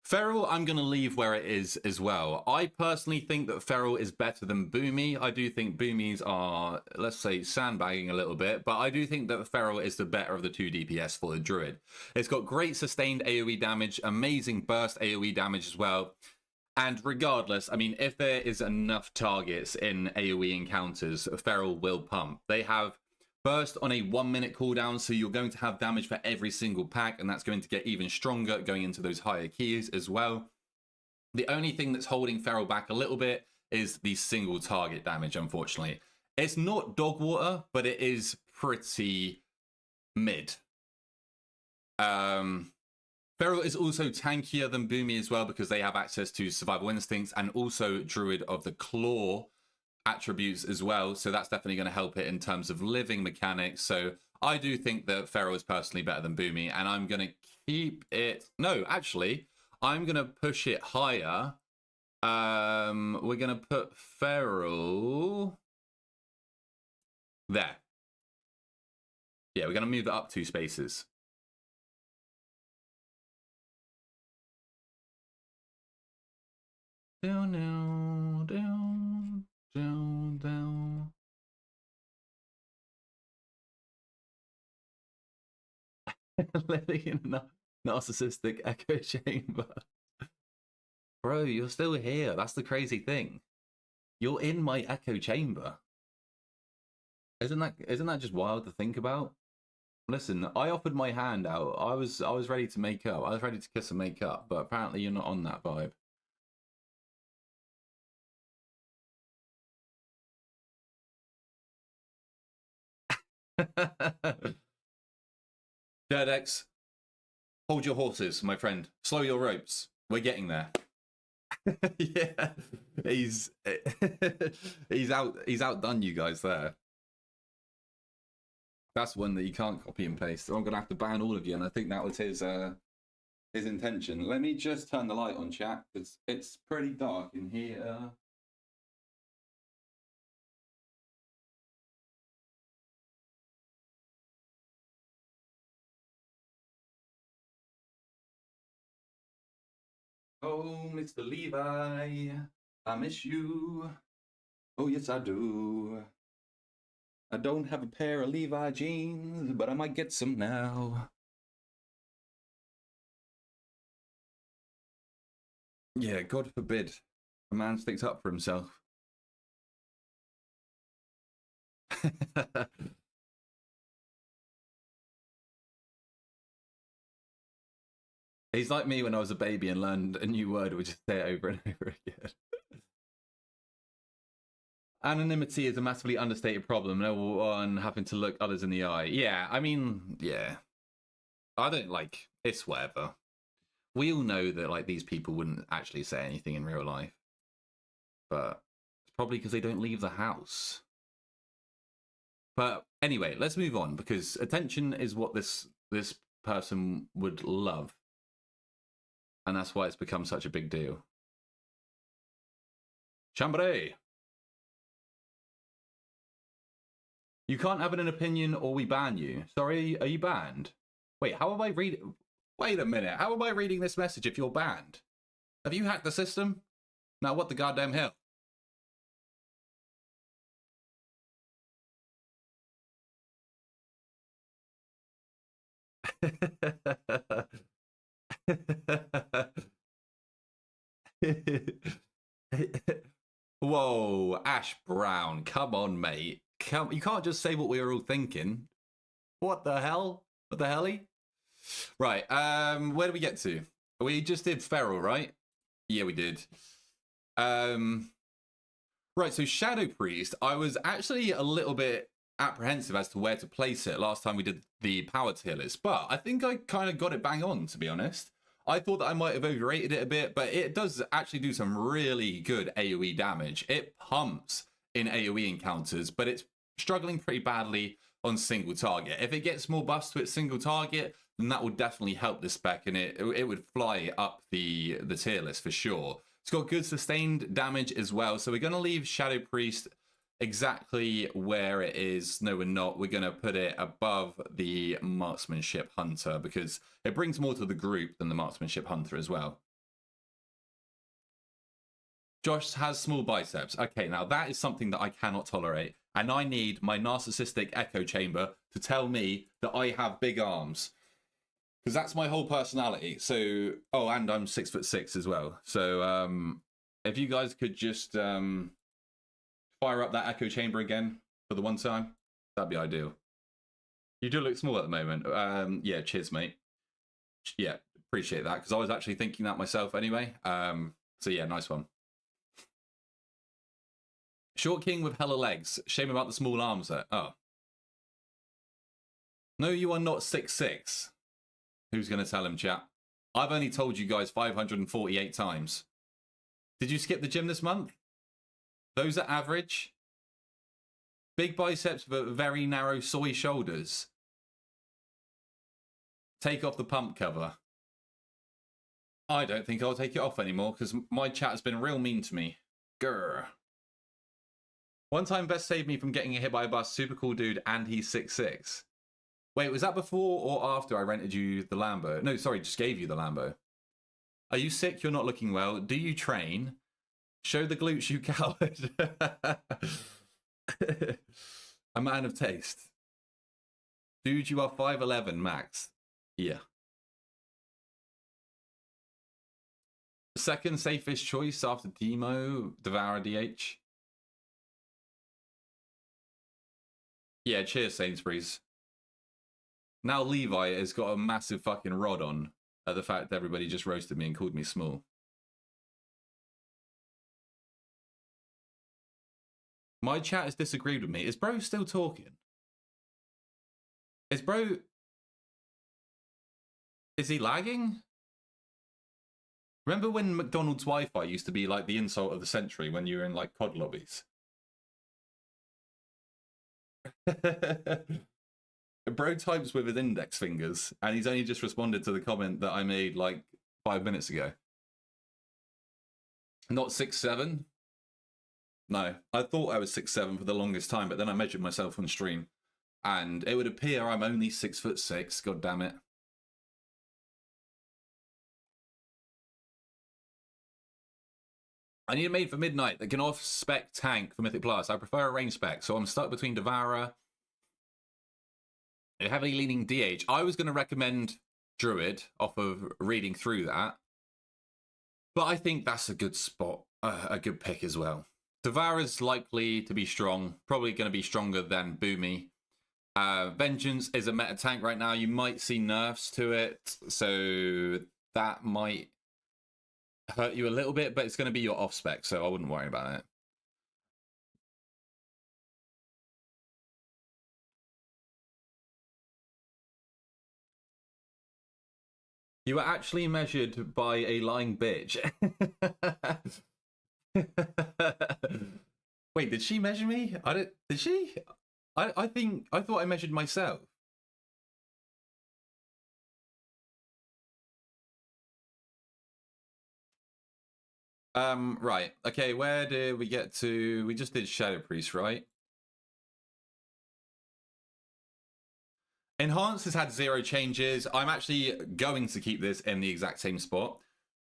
Feral, I'm going to leave where it is as well. I personally think that Feral is better than Boomy. I do think Boomies are, let's say, sandbagging a little bit, but I do think that Feral is the better of the two DPS for the Druid. It's got great sustained AoE damage, amazing burst AoE damage as well. And regardless, I mean, if there is enough targets in AoE encounters, Feral will pump. They have burst on a 1 minute cooldown, so you're going to have damage for every single pack, and that's going to get even stronger going into those higher keys as well. The only thing that's holding Feral back a little bit is the single target damage, unfortunately. It's not dog water, but it is pretty mid. Feral is also tankier than Boomy as well because they have access to survival instincts and also Druid of the Claw attributes as well, so that's definitely going to help it in terms of living mechanics. So I do think that Feral is personally better than Boomy, and I'm going to keep it. No, actually, I'm going to push it higher. We're going to put Feral there. Yeah, we're going to move it up 2 spaces. Down, down, down. Down. Living in a narcissistic echo chamber. Bro, you're still here. That's the crazy thing. You're in my echo chamber. Isn't that just wild to think about? Listen, I offered my hand out. I was ready to make up. I was ready to kiss and make up, but apparently you're not on that vibe. Dirdex, hold your horses, my friend. Slow your ropes. We're getting there. Yeah, he's outdone you guys there. That's one that you can't copy and paste. So I'm gonna have to ban all of you, and I think that was his intention. Let me just turn the light on, chat, because it's pretty dark in here. Oh, Mr. Levi, I miss you. Oh, yes, I do. I don't have a pair of Levi jeans, but I might get some now. Yeah, God forbid a man sticks up for himself. He's like me when I was a baby and learned a new word, would just say it over and over again. Anonymity is a massively understated problem. No one having to look others in the eye. Yeah, I mean, yeah. I don't like, it's whatever. We all know that like these people wouldn't actually say anything in real life. But it's probably because they don't leave the house. But anyway, let's move on because attention is what this person would love. And that's why it's become such a big deal. Chambray. You can't have an opinion or we ban you. Sorry, are you banned? Wait, how am I reading? Wait a minute. How am I reading this message if you're banned? Have you hacked the system? Now what the goddamn hell? Whoa, Ash Brown, come on, mate. You can't just say what we were all thinking. What the hell? What the helly? Right, where do we get to? We just did Feral, right? Yeah, we did. Right, so Shadow Priest, I was actually a little bit apprehensive as to where to place it last time we did the power tier list, but I think I kind of got it bang on, to be honest. I thought that I might have overrated it a bit, but it does actually do some really good AoE damage. It pumps in AoE encounters, but it's struggling pretty badly on single target. If it gets more buffs to its single target, then that will definitely help the spec, and it would fly up the tier list for sure. It's got good sustained damage as well, so we're going to leave Shadow Priest exactly where it is. No, we're not. We're going to put it above the Marksmanship Hunter because it brings more to the group than the Marksmanship Hunter as well. Josh has small biceps. Okay, now that is something that I cannot tolerate. And I need my narcissistic echo chamber to tell me that I have big arms. Because that's my whole personality. So, oh, and I'm 6'6" as well. So, if you guys could just fire up that echo chamber again for the one time, that'd be ideal. You do look small at the moment. Yeah, cheers, mate. Yeah, appreciate that because I was actually thinking that myself anyway. So yeah, nice one. Short King with hella legs. Shame about the small arms there. Oh. No, you are not 6'6". Who's going to tell him, chat? I've only told you guys 548 times. Did you skip the gym this month? Those are average. Big biceps but very narrow soy shoulders. Take off the pump cover. I don't think I'll take it off anymore because my chat has been real mean to me. Grr. One time Best saved me from getting hit by a bus. Super cool dude, and he's 6'6". Wait, was that before or after I rented you the Lambo? No, sorry, just gave you the Lambo. Are you sick? You're not looking well. Do you train? Show the glutes, you coward. A man of taste. Dude, you are 5'11", max. Yeah. Second safest choice after Demo, Devour DH. Yeah, cheers, Sainsbury's. Now Levi has got a massive fucking rod on at the fact that everybody just roasted me and called me small. My chat has disagreed with me. Is bro still talking? Is bro... Is he lagging? Remember when McDonald's Wi-Fi used to be like the insult of the century when you were in like COD lobbies? Bro types with his index fingers, and he's only just responded to the comment that I made like 5 minutes ago. Not 6'7". No, I thought I was 6'7" for the longest time, but then I measured myself on stream, and it would appear I'm only 6'6". God damn it. I need a maid for midnight that can off-spec tank for Mythic Plus. I prefer a range spec, so I'm stuck between Devourer, heavily leaning DH. I was going to recommend Druid off of reading through that, but I think that's a good spot, a good pick as well. Devourer's likely to be strong, probably going to be stronger than Boomy. Vengeance is a meta tank right now. You might see nerfs to it, so that might hurt you a little bit, but it's going to be your off spec, so I wouldn't worry about it. You were actually measured by a lying bitch. Wait, did she measure me? Did she? I thought I measured myself. Right. Okay, where did we get to? We just did Shadow Priest, right? Enhance has had 0 changes. I'm actually going to keep this in the exact same spot,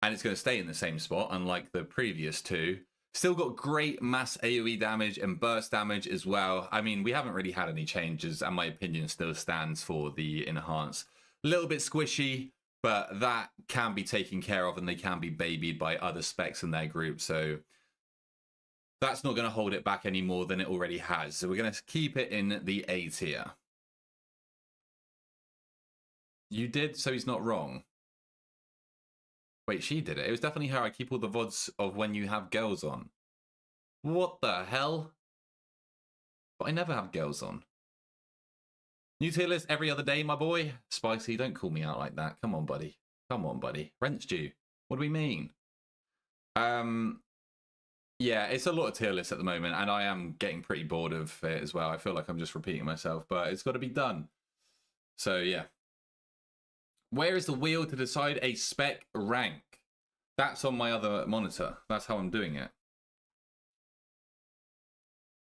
and it's going to stay in the same spot, unlike the previous two. Still got great mass AoE damage and burst damage as well. I mean, we haven't really had any changes, and my opinion still stands for the Enhance. A little bit squishy, but that can be taken care of, and they can be babied by other specs in their group, so that's not going to hold it back any more than it already has. So we're going to keep it in the A tier. You did, so he's not wrong. Wait, she did it. It was definitely her. I keep all the VODs of when you have girls on. What the hell? But I never have girls on. New tier list every other day, my boy. Spicy, don't call me out like that. Come on, buddy. Come on, buddy. Rent's due. What do we mean? Yeah, it's a lot of tier lists at the moment, and I am getting pretty bored of it as well. I feel like I'm just repeating myself, but it's got to be done. So, yeah. Where is the wheel to decide a spec rank? That's on my other monitor. That's how I'm doing it.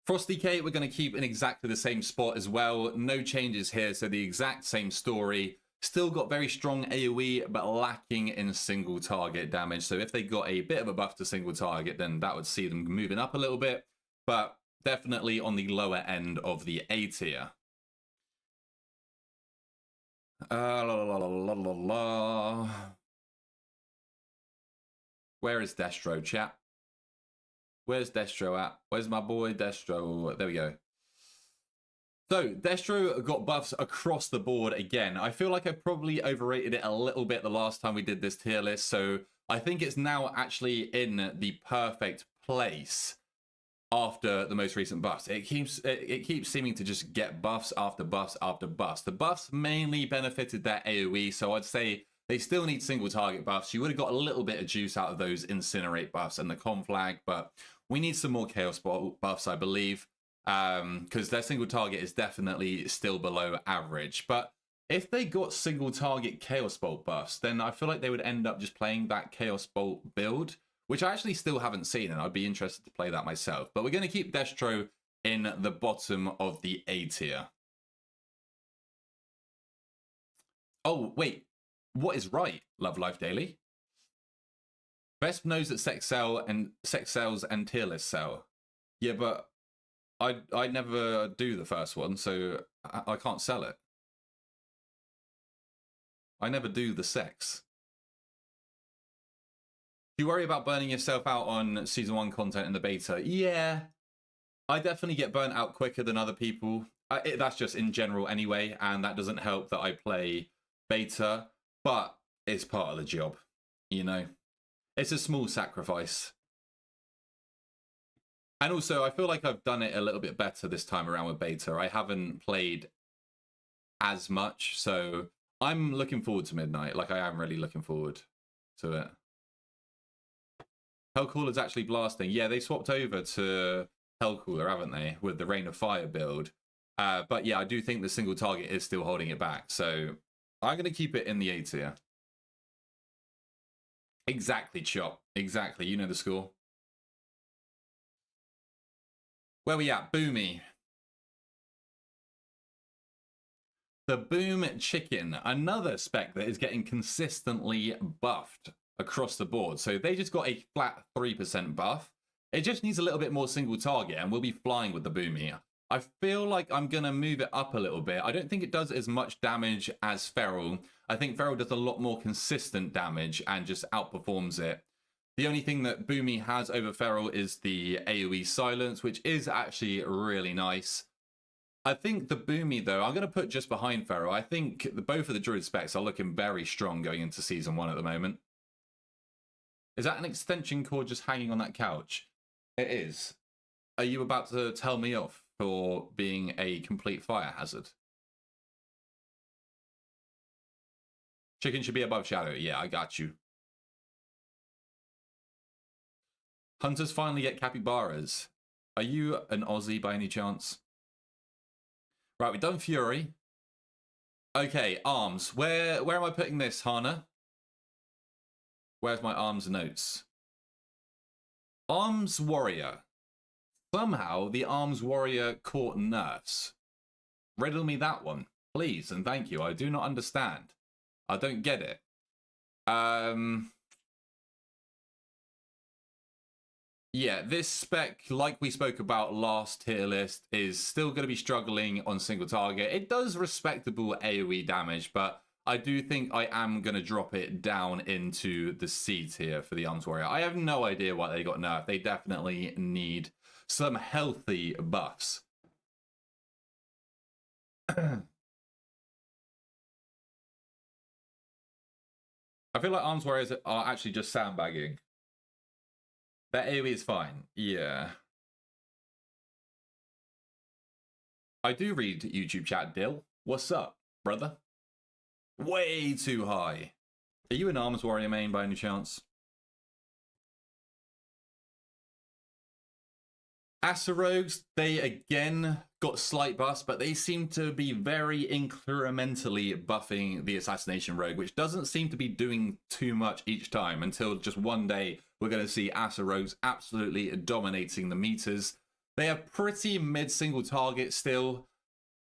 Frosty K, we're going to keep in exactly the same spot as well. No changes here, so the exact same story. Still got very strong AoE, but lacking in single target damage. So if they got a bit of a buff to single target, then that would see them moving up a little bit. But definitely on the lower end of the A tier. Where is Destro, chat? Where's Destro at? Where's my boy Destro? There we go. So, Destro got buffs across the board again. I feel like I probably overrated it a little bit the last time we did this tier list, so I think it's now actually in the perfect place after the most recent buffs. It keeps seeming to just get buffs after buffs after buffs. The buffs mainly benefited their AoE, so I'd say they still need single target buffs. You would have got a little bit of juice out of those Incinerate buffs and the Conflag, but we need some more Chaos buffs, I believe, because their single target is definitely still below average. But if they got single target Chaos Bolt buffs, then I feel like they would end up just playing that Chaos Bolt build, which I actually still haven't seen, and I'd be interested to play that myself. But we're going to keep Destro in the bottom of the A tier. Oh, wait. What is right, Love Life Daily? Vesp knows that sex sells and tier list sell. Yeah, but I never do the first one, so I can't sell it. I never do the sex. Do you worry about burning yourself out on Season 1 content in the beta? Yeah, I definitely get burnt out quicker than other people. That's just in general anyway, and that doesn't help that I play beta, but it's part of the job, you know? It's a small sacrifice. And also, I feel like I've done it a little bit better this time around with beta. I haven't played as much, so I'm looking forward to Midnight. Like, I am really looking forward to it. Hellcooler's actually blasting. Yeah, they swapped over to Hellcooler, haven't they, with the Rain of Fire build. But yeah, I do think the single target is still holding it back. So I'm going to keep it in the A tier. Exactly, Chop. Exactly. You know the score. Where we at? Boomy. The Boom Chicken. Another spec that is getting consistently buffed across the board. So they just got a flat 3% buff. It just needs a little bit more single target, and we'll be flying with the Boom here. I feel like I'm going to move it up a little bit. I don't think it does as much damage as Feral. I think Feral does a lot more consistent damage and just outperforms it. The only thing that Boomy has over Feral is the AoE silence, which is actually really nice. I think the Boomy, though, I'm going to put just behind Feral. I think both of the Druid specs are looking very strong going into Season 1 at the moment. Is that an extension cord just hanging on that couch? It is. Are you about to tell me off for being a complete fire hazard? Chicken should be above Shadow. Yeah, I got you. Hunters finally get capybaras. Are you an Aussie by any chance? Right, we've done Fury. Okay, arms. Where am I putting this, Hana? Where's my arms notes? Arms Warrior. Somehow the Arms Warrior caught nerfs. Riddle me that one, please, and thank you. I do not understand. I don't get it. Yeah, this spec, like we spoke about last tier list, is still going to be struggling on single target. It does respectable AoE damage, but I do think I am going to drop it down into the C tier for the Arms Warrior. I have no idea why they got nerfed. They definitely need some healthy buffs. I feel like Arms Warriors are actually just sandbagging. That AoE is fine. Yeah. I do read YouTube chat, Dill. What's up, brother? Way too high. Are you an Arms Warrior main by any chance? Asarogues, they again got slight buffs, but they seem to be very incrementally buffing the Assassination Rogue, which doesn't seem to be doing too much each time until just one day we're going to see Asarogues absolutely dominating the meters. They have pretty mid-single target still.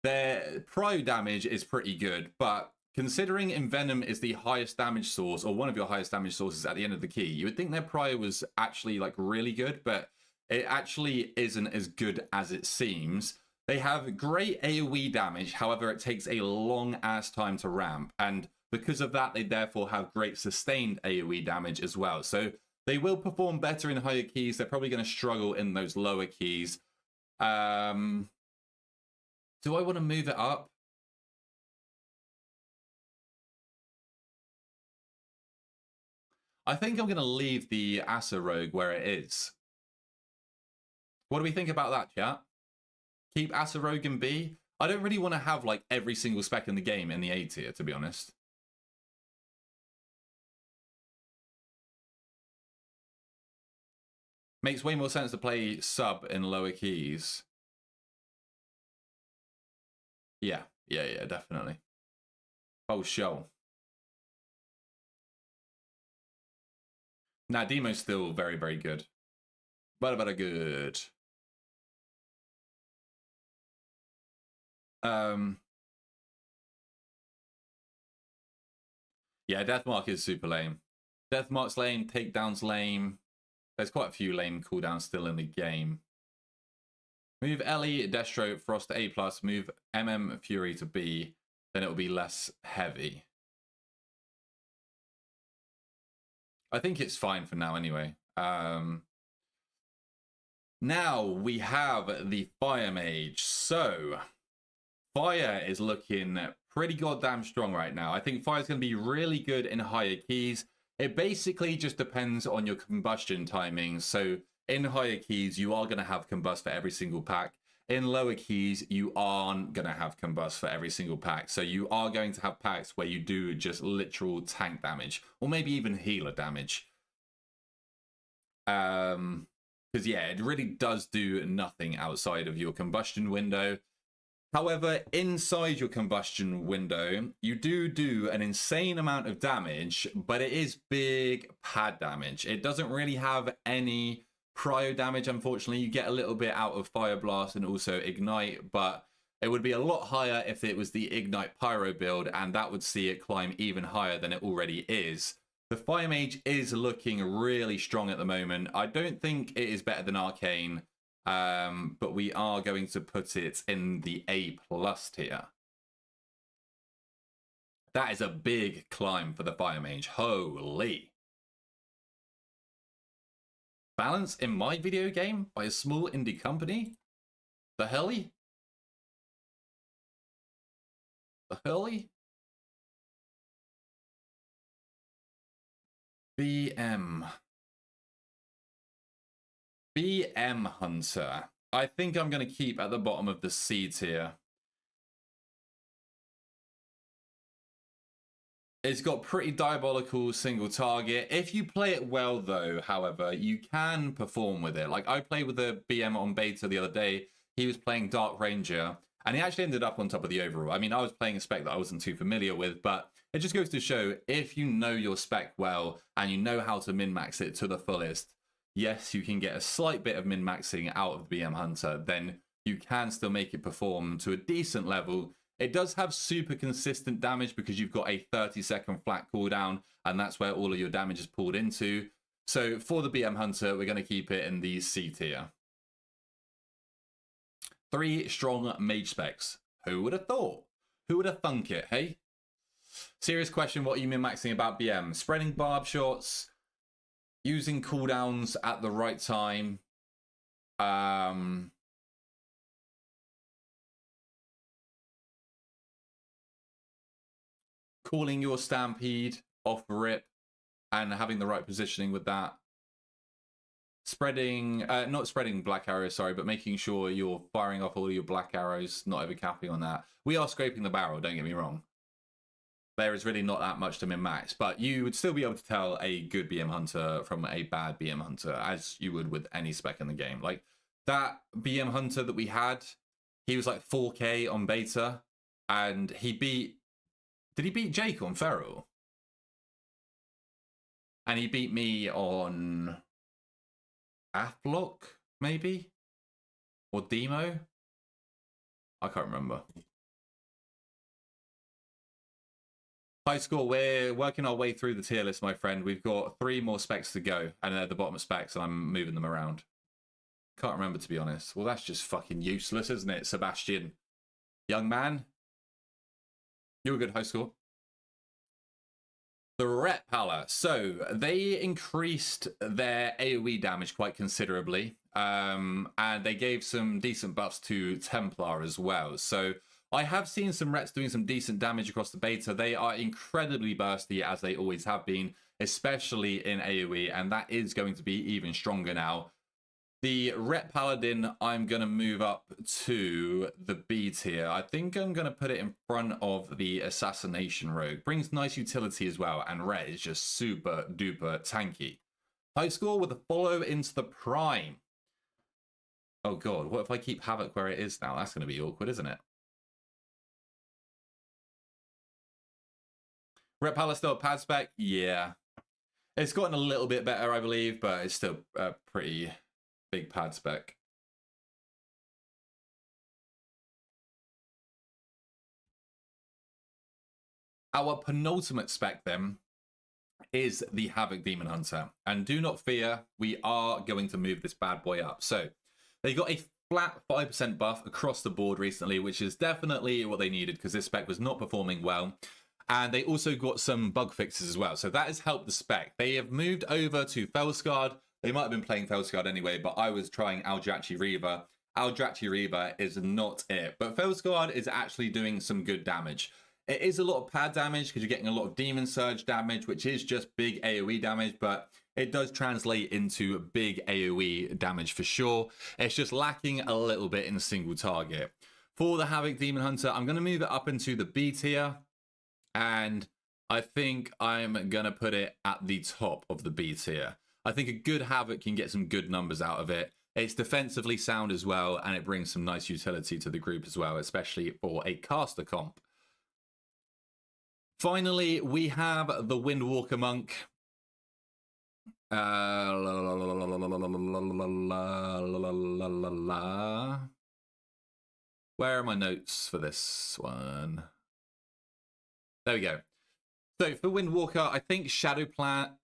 Their prio damage is pretty good, but considering Envenom is the highest damage source, or one of your highest damage sources at the end of the key, you would think their prio was actually like really good, but it actually isn't as good as it seems. They have great AoE damage, however, it takes a long ass time to ramp, and because of that, they therefore have great sustained AoE damage as well. So they will perform better in higher keys. They're probably going to struggle in those lower keys. Do I want to move it up? I think I'm going to leave the Asarogue where it is. What do we think about that, chat? Keep Asarogue in B? I don't really want to have like every single spec in the game in the A tier, to be honest. Makes way more sense to play sub in lower keys. Yeah, definitely. Oh, show. Nah, Demo's still very, very good. But good. Yeah, Deathmark is super lame. Deathmark's lame, Takedown's lame. There's quite a few lame cooldowns still in the game. Move Ellie, Destro, Frost to A+, move MM Fury to B, then it'll be less heavy. I think it's fine for now anyway. Now we have the Fire Mage. So, Fire is looking pretty goddamn strong right now. I think Fire's going to be really good in higher keys. It basically just depends on your combustion timing. So, in higher keys, you are going to have combust for every single pack. In lower keys, you aren't going to have combust for every single pack. So, you are going to have packs where you do just literal tank damage, or maybe even healer damage. Because, yeah, it really does do nothing outside of your combustion window. However, inside your combustion window, you do an insane amount of damage, but it is big pad damage. It doesn't really have any prio damage, unfortunately. You get a little bit out of Fire Blast and also Ignite, but it would be a lot higher if it was the Ignite Pyro build, and that would see it climb even higher than it already is. The Fire Mage is looking really strong at the moment. I don't think it is better than Arcane, but we are going to put it in the A+ tier. That is a big climb for the Fire Mage. Holy. Balance in my video game by a small indie company? The helly? The helly? BM Hunter. I think I'm going to keep at the bottom of the C tier. It's got pretty diabolical single target. If you play it well, though, however, you can perform with it. Like, I played with the BM on beta the other day. He was playing Dark Ranger, And he actually ended up on top of the overall. I mean, I was playing a spec that I wasn't too familiar with, but it just goes to show if you know your spec well and you know how to min-max it to the fullest, yes, you can get a slight bit of min-maxing out of BM Hunter, then you can still make it perform to a decent level. It does have super consistent damage because you've got a 30-second flat cooldown, and that's where all of your damage is pulled into. So for the BM Hunter, we're going to keep it in the C tier. 3 strong mage specs. Who would have thought? Who would have thunk it, hey? Serious question, what are you min-maxing about BM? Spreading barb shots, using cooldowns at the right time, calling your stampede off rip and having the right positioning with that. Spreading, not spreading black arrows, sorry, but making sure you're firing off all your black arrows, not overcapping on that. We are scraping the barrel, don't get me wrong. There is really not that much to min-max, but you would still be able to tell a good BM Hunter from a bad BM Hunter, as you would with any spec in the game. Like, that BM Hunter that we had, he was like 4K on beta, and he beat... Did he beat Jake on Feral? And he beat me on... Athlock, maybe? Or Demo? I can't remember. High score, we're working our way through the tier list, my friend. We've got 3 more specs to go, and they're at the bottom of specs, and I'm moving them around. Can't remember, to be honest. Well, that's just fucking useless, isn't it, Sebastian? Young man? You're a good high score. The Ret Pala. So they increased their AoE damage quite considerably, and they gave some decent buffs to Templar as well. So I have seen some Rets doing some decent damage across the beta. They are incredibly bursty, as they always have been, especially in AoE, and that is going to be even stronger now. The Ret Paladin, I'm going to move up to the B tier. I think I'm going to put it in front of the Assassination Rogue. Brings nice utility as well, and Ret is just super duper tanky. High score with a follow into the Prime. Oh god, what if I keep Havoc where it is now? That's going to be awkward, isn't it? Ret Pala still pad spec? Yeah. It's gotten a little bit better, I believe, but it's still pretty... big pad spec. Our penultimate spec then is the Havoc Demon Hunter. And do not fear, we are going to move this bad boy up. So they got a flat 5% buff across the board recently, which is definitely what they needed because this spec was not performing well. And they also got some bug fixes as well. So that has helped the spec. They have moved over to Felsguard. They might have been playing Felsguard anyway, but I was trying Aldrachi Reaver. Aldrachi Reaver is not it. But Felsguard is actually doing some good damage. It is a lot of pad damage because you're getting a lot of Demon Surge damage, which is just big AoE damage, but it does translate into big AoE damage for sure. It's just lacking a little bit in single target. For the Havoc Demon Hunter, I'm going to move it up into the B tier. And I think I'm going to put it at the top of the B tier. I think a good Havoc can get some good numbers out of it. It's defensively sound as well, and it brings some nice utility to the group as well, especially for a caster comp. Finally, we have the Windwalker Monk. Where are my notes for this one? There we go. So for Windwalker, I think Shadowpan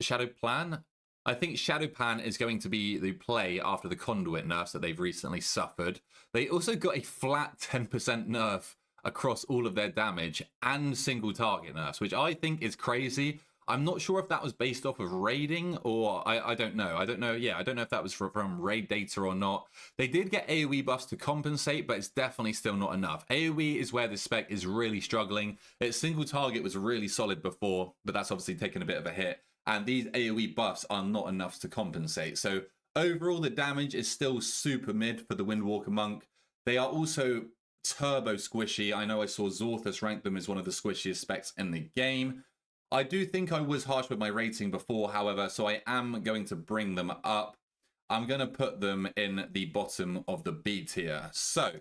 is going to be the play after the Conduit nerfs that they've recently suffered. They also got a flat 10% nerf across all of their damage and single target nerfs, which I think is crazy. I'm not sure if that was based off of raiding or I don't know. I don't know. Yeah, I don't know if that was from raid data or not. They did get AoE buffs to compensate, but it's definitely still not enough. AoE is where this spec is really struggling. Its single target was really solid before, but that's obviously taken a bit of a hit. And these AoE buffs are not enough to compensate. So overall, the damage is still super mid for the Windwalker Monk. They are also turbo squishy. I know I saw Zorthus rank them as one of the squishiest specs in the game. I do think I was harsh with my rating before, however, so I am going to bring them up. I'm going to put them in the bottom of the B tier. So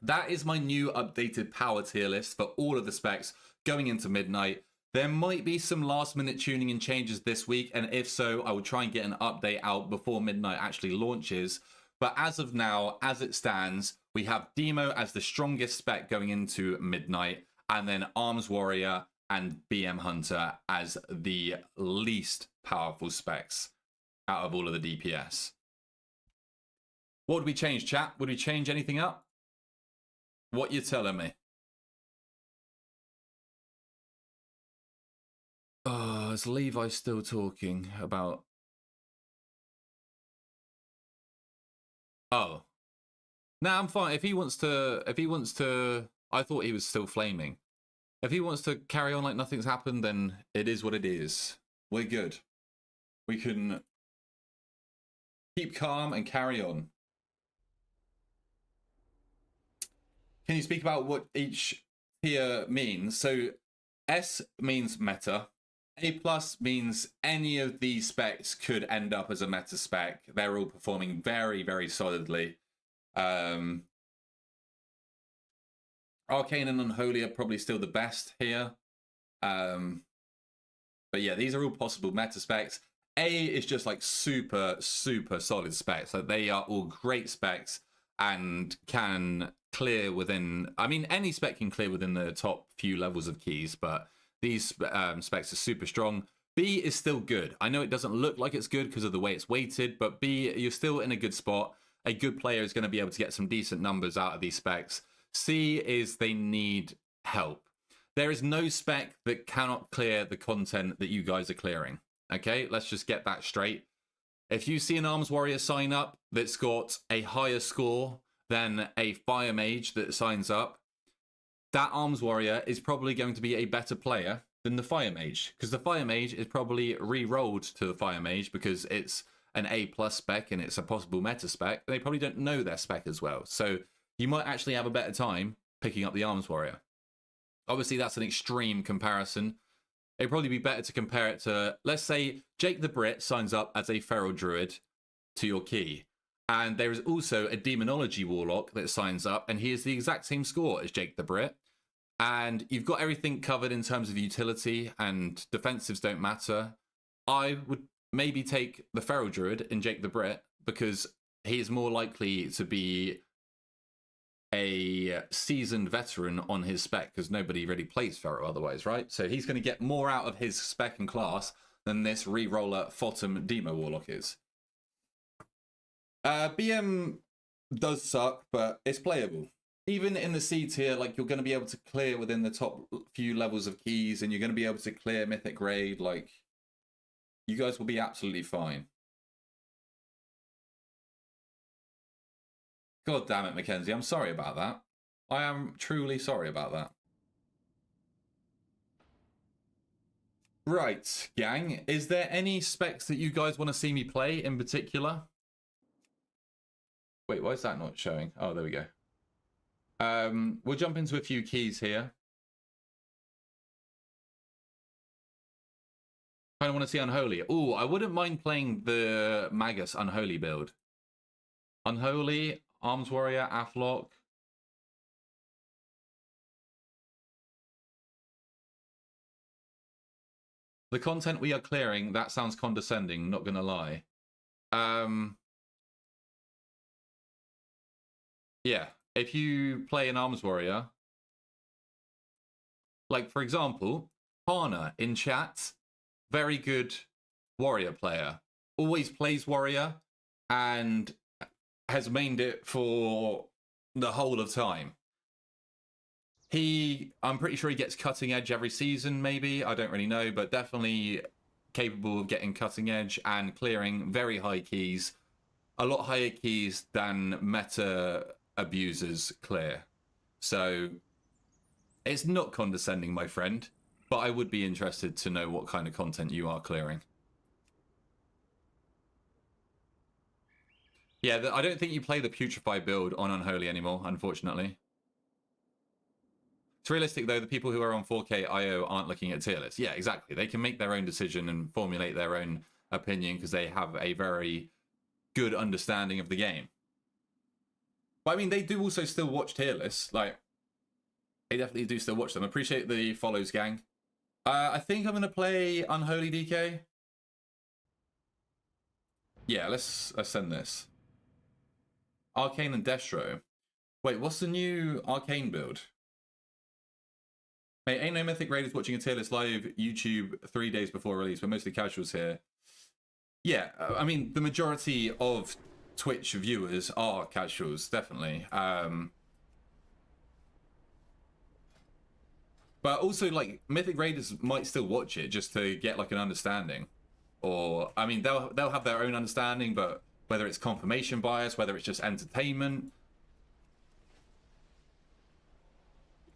That is my new updated power tier list for all of the specs going into midnight. There might be some last minute tuning and changes this week, and if so, I will try and get an update out before midnight actually launches. But as of now, as it stands, we have Demo as the strongest spec going into midnight, and then Arms Warrior and BM Hunter as the least powerful specs out of all of the DPS. What would we change, chat? Would we change anything up? What you telling me? Is Levi still talking about... Oh. Nah, I'm fine. If he wants to... I thought he was still flaming. If he wants to carry on like nothing's happened, then it is what it is. We're good. We can keep calm and carry on. Can you speak about what each tier means? So S means meta. A plus means any of these specs could end up as a meta spec. They're all performing very, very solidly. Arcane and Unholy are probably still the best here. But yeah, these are all possible meta specs. A is just like super, super solid specs. So they are all great specs and can clear within... I mean, any spec can clear within the top few levels of keys, but these specs are super strong. B is still good. I know it doesn't look like it's good because of the way it's weighted, but B, you're still in a good spot. A good player is going to be able to get some decent numbers out of these specs. C is they need help. There is no spec that cannot clear the content that you guys are clearing. Okay, let's just get that straight. If you see an Arms Warrior sign up that's got a higher score than a Fire Mage that signs up, that Arms Warrior is probably going to be a better player than the Fire Mage, because the Fire Mage is probably re-rolled to the Fire Mage because it's an A plus spec and it's a possible meta spec. They probably don't know their spec as well. So you might actually have a better time picking up the Arms Warrior. Obviously, that's an extreme comparison. It'd probably be better to compare it to, let's say, Jake the Brit signs up as a Feral Druid to your key. And there is also a Demonology Warlock that signs up, and he is the exact same score as Jake the Brit. And you've got everything covered in terms of utility, and defensives don't matter. I would maybe take the Feral Druid in Jake the Brit, because he is more likely to be a seasoned veteran on his spec, because nobody really plays Feral otherwise, right? So he's going to get more out of his spec and class than this re-roller Photom Demo Warlock is. BM does suck, but it's playable. Even in the C tier, like, you're going to be able to clear within the top few levels of keys, and you're going to be able to clear Mythic Grade. Like, you guys will be absolutely fine. God damn it, Mackenzie. I'm sorry about that. I am truly sorry about that. Right, gang. Is there any specs that you guys want to see me play in particular? Wait, why is that not showing? Oh, there we go. We'll jump into a few keys here. Kind of want to see Unholy. Oh, I wouldn't mind playing the Magus Unholy build. Unholy, Arms Warrior, Athlock. The content we are clearing, that sounds condescending, not gonna lie. Yeah, if you play an Arms Warrior, like, for example, Hana in chat, very good warrior player. Always plays warrior and has mained it for the whole of time. I'm pretty sure he gets cutting edge every season, maybe. I don't really know, but definitely capable of getting cutting edge and clearing very high keys. A lot higher keys than meta abusers clear. So it's not condescending, my friend, but I would be interested to know what kind of content you are clearing. Yeah, I don't think you play the Putrefy build on Unholy anymore, unfortunately. It's realistic, though, the people who are on 4K IO aren't looking at tier lists. Yeah, exactly. They can make their own decision and formulate their own opinion because they have a very good understanding of the game. But I mean, they do also still watch tier lists. Like, they definitely do still watch them. Appreciate the follows, gang. I think I'm going to play Unholy DK. Yeah, let's send this. Arcane and Destro. Wait, what's the new Arcane build? Mate, ain't no Mythic Raiders watching a tier list live YouTube 3 days before release. We're mostly casuals here. Yeah, I mean, the majority of Twitch viewers are casuals, definitely. But also, like, Mythic Raiders might still watch it just to get, like, an understanding. Or, I mean, they'll have their own understanding, but whether it's confirmation bias, whether it's just entertainment.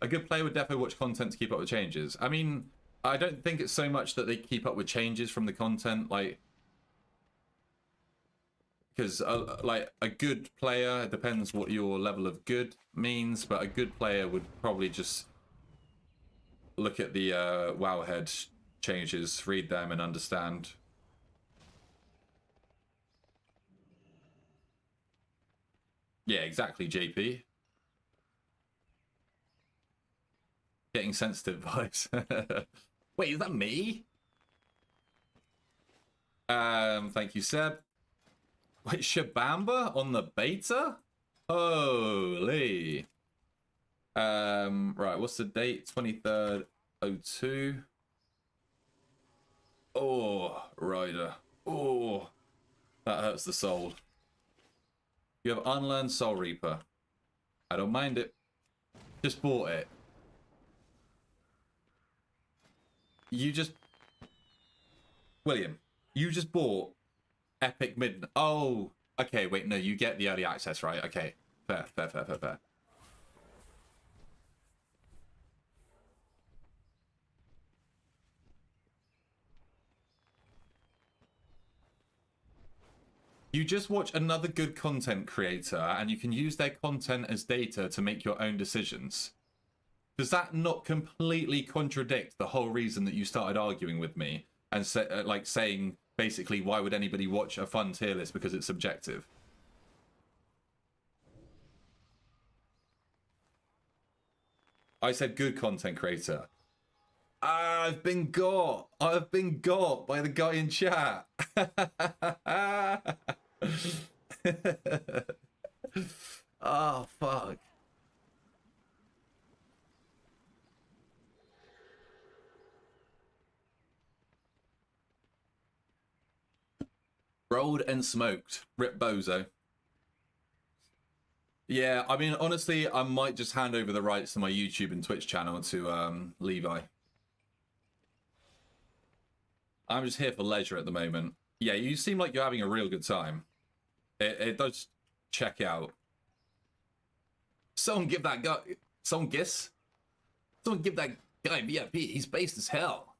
A good player would definitely watch content to keep up with changes. I mean, I don't think it's so much that they keep up with changes from the content, like... Because, like, a good player, it depends what your level of good means, but a good player would probably just look at the Wowhead changes, read them, and understand. Yeah, exactly, JP. Getting sensitive vibes. Wait, is that me? Thank you, Seb. Wait, Shabamba on the beta? Holy. Right, what's the date? 23rd, 02. Oh, Ryder. Oh, that hurts the soul. You have Unlearned Soul Reaper. I don't mind it. Just bought it. You just... William, you just bought Epic Midnight. Oh, okay, wait, no, you get the early access, right? Okay, fair. You just watch another good content creator and you can use their content as data to make your own decisions. Does that not completely contradict the whole reason that you started arguing with me and like saying basically why would anybody watch a fun tier list because it's subjective? I said good content creator. I've been got by the guy in chat. Oh, fuck. Rolled and smoked. Rip Bozo. Yeah, I mean, honestly, I might just hand over the rights to my YouTube and Twitch channel to Levi. I'm just here for leisure at the moment. Yeah, you seem like you're having a real good time. It does check out. Someone give that guy... Someone give that guy VIP. He's based as hell.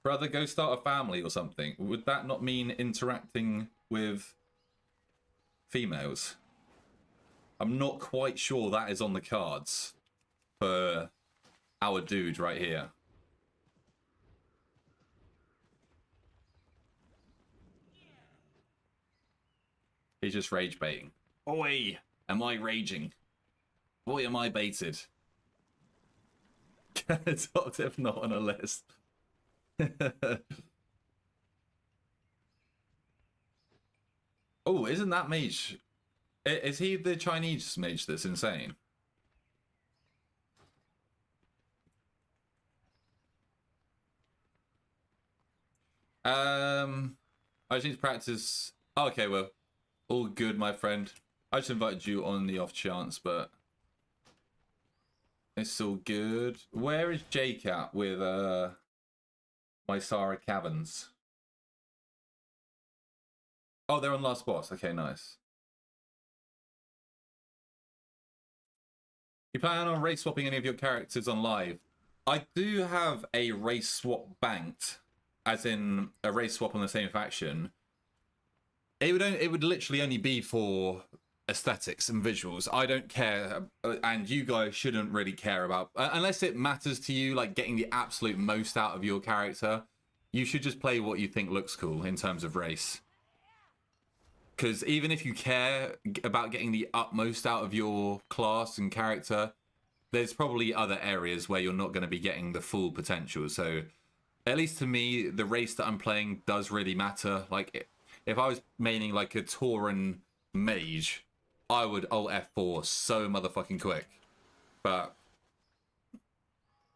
Brother, go start a family or something. Would that not mean interacting with females? I'm not quite sure that is on the cards for our dude right here. He's just rage baiting. Oi, am I raging? Boy, am I baited. Top tip not on a list. Oh, isn't that mage? Is he the Chinese mage that's insane? I just need to practice. Oh, okay, well, all good, my friend. I just invited you on the off chance, but it's all good. Where is Jake at with my Sarah Caverns? Oh, they're on last boss. Okay, nice. You plan on race swapping any of your characters on live? I do have a race swap banked, as in a race swap on the same faction. It would literally only be for aesthetics and visuals. I don't care, and you guys shouldn't really care about, unless it matters to you, like getting the absolute most out of your character. you should just play what you think looks cool in terms of race. Because even if you care about getting the utmost out of your class and character, there's probably other areas where you're not going to be getting the full potential. So at least to me, the race that I'm playing does really matter. Like, if I was maining like a Tauren mage, I would ult F4 so motherfucking quick. But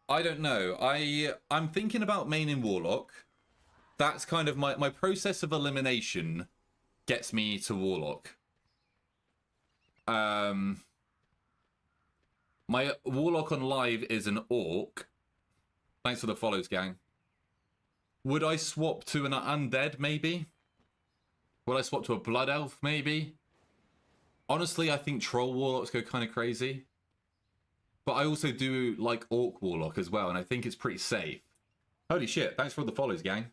I don't know. I'm thinking about maining Warlock. That's kind of my process of elimination gets me to Warlock. My Warlock on live is an Orc. Thanks for the follows, gang. Would I swap to an Undead, maybe? Would I swap to a Blood Elf, maybe? Honestly, I think Troll Warlocks go kind of crazy. But I also do like Orc Warlock as well, and I think it's pretty safe. Holy shit, thanks for all the follows, gang.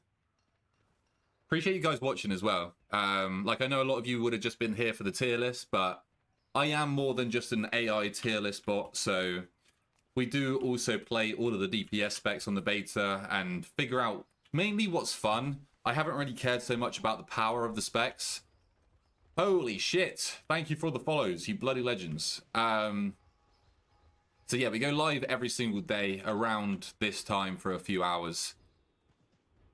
Appreciate you guys watching as well. Like, I know a lot of you would have just been here for the tier list, but I am more than just an AI tier list bot, so we do also play all of the DPS specs on the beta and figure out mainly what's fun. I haven't really cared so much about the power of the specs. Holy shit. Thank you for the follows, you bloody legends. So yeah, we go live every single day around this time for a few hours.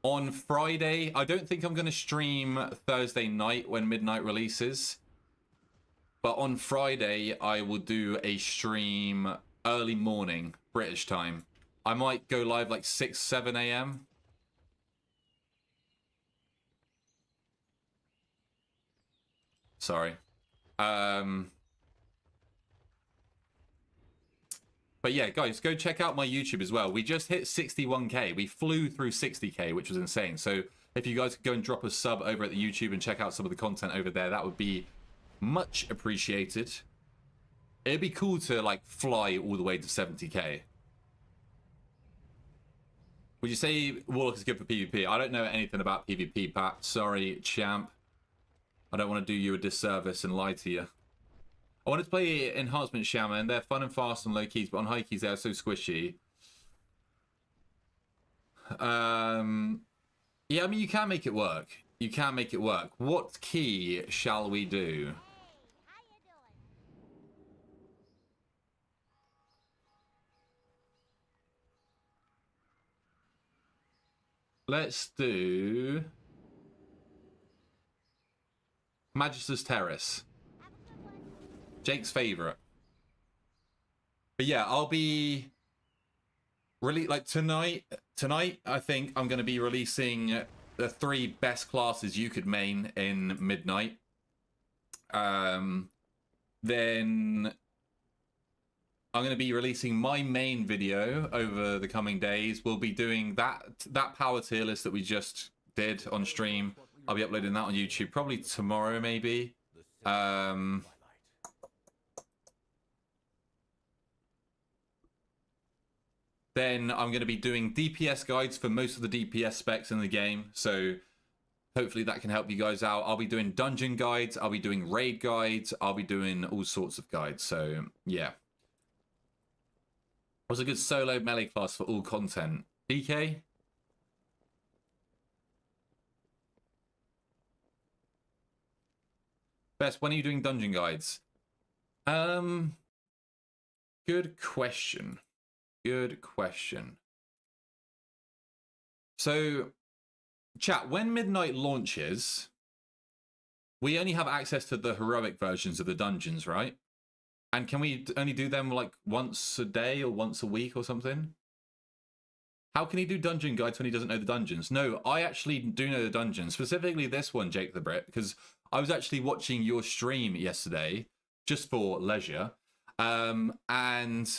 On Friday, I don't think I'm going to stream Thursday night when midnight releases. But on Friday, I will do a stream early morning, British time. I might go live like 6, 7 a.m. Sorry. But yeah, guys, go check out my YouTube as well. We just hit 61k. We flew through 60k, which was insane. So if you guys could go and drop a sub over at the YouTube and check out some of the content over there, that would be much appreciated. It'd be cool to like fly all the way to 70k. Would you say Warlock is good for PvP? I don't know anything about PvP, Pat. Sorry, champ. I don't want to do you a disservice and lie to you. I wanted to play Enhancement Shaman. They're fun and fast on low keys, but on high keys they are so squishy. Yeah, I mean, you can make it work. You can make it work. What key shall we do? Let's do Magister's Terrace. Jake's favorite. But yeah, I'll be really like tonight I think I'm going to be releasing the 3 best classes you could main in midnight. Then I'm going to be releasing my main video over the coming days. We'll be doing that power tier list that we just did on stream. I'll be uploading that on YouTube probably tomorrow, maybe. Then I'm going to be doing DPS guides for most of the DPS specs in the game. So hopefully that can help you guys out. I'll be doing dungeon guides. I'll be doing raid guides. I'll be doing all sorts of guides. So yeah. What's a good solo melee class for all content? DK? Best, when are you doing dungeon guides? Good question. Good question. So, chat, when Midnight launches, we only have access to the heroic versions of the dungeons, right? And can we only do them like once a day or once a week or something? How can he do dungeon guides when he doesn't know the dungeons? No, I actually do know the dungeons, specifically this one, Jake the Brit, because I was actually watching your stream yesterday just for leisure. And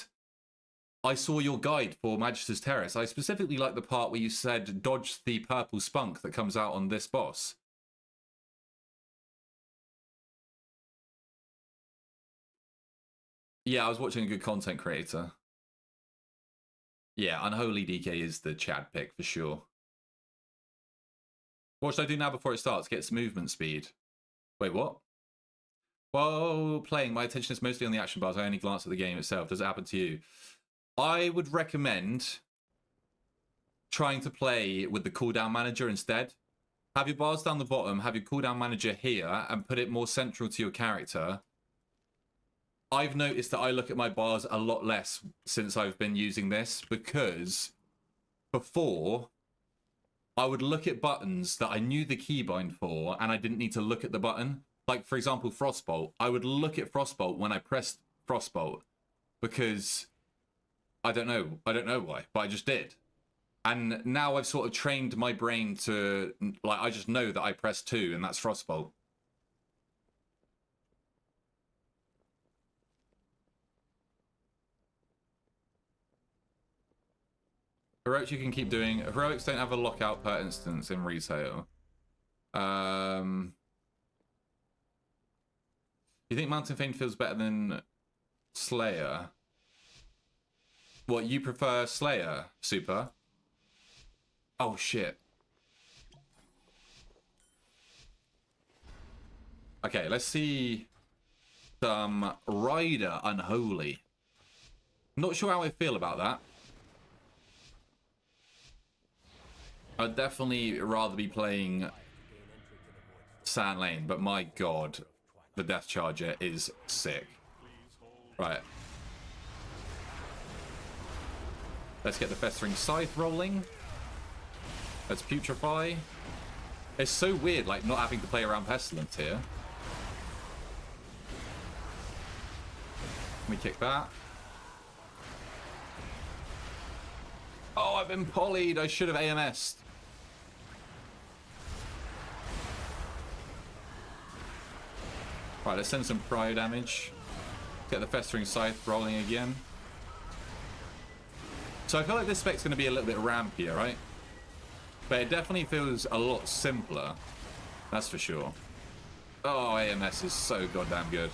I saw your guide for Magister's Terrace. I specifically like the part where you said dodge the purple spunk that comes out on this boss. Yeah, I was watching a good content creator. Yeah, Unholy DK is the Chad pick for sure. What should I do now before it starts? Get some movement speed. Wait, what? While playing, my attention is mostly on the action bars. I only glance at the game itself. Does it happen to you? I would recommend trying to play with the cooldown manager instead. Have your bars down the bottom, have your cooldown manager here, and put it more central to your character. I've noticed that I look at my bars a lot less since I've been using this, because before I would look at buttons that I knew the keybind for and I didn't need to look at the button. Like, for example, Frostbolt. I would look at Frostbolt when I pressed Frostbolt because I don't know why, but I just did. And now I've sort of trained my brain to, like, I just know that I press 2 and that's Frostbolt. Heroics you can keep doing. Heroics don't have a lockout per instance in retail. You think Mountain Fane feels better than Slayer? What, you prefer Slayer, Super? Oh, shit. Okay, let's see some Rider Unholy. Not sure how I feel about that. I'd definitely rather be playing Sand Lane, but my god, the Death Charger is sick. Right. Let's get the Festering Scythe rolling. Let's Putrefy. It's so weird, like, not having to play around Pestilence here. Let me kick that. Oh, I've been polyed. I should have AMS'd. Right, let's send some cryo damage. Get the Festering Scythe rolling again. So I feel like this spec's going to be a little bit rampier, right? But it definitely feels a lot simpler. That's for sure. Oh, AMS is so goddamn good.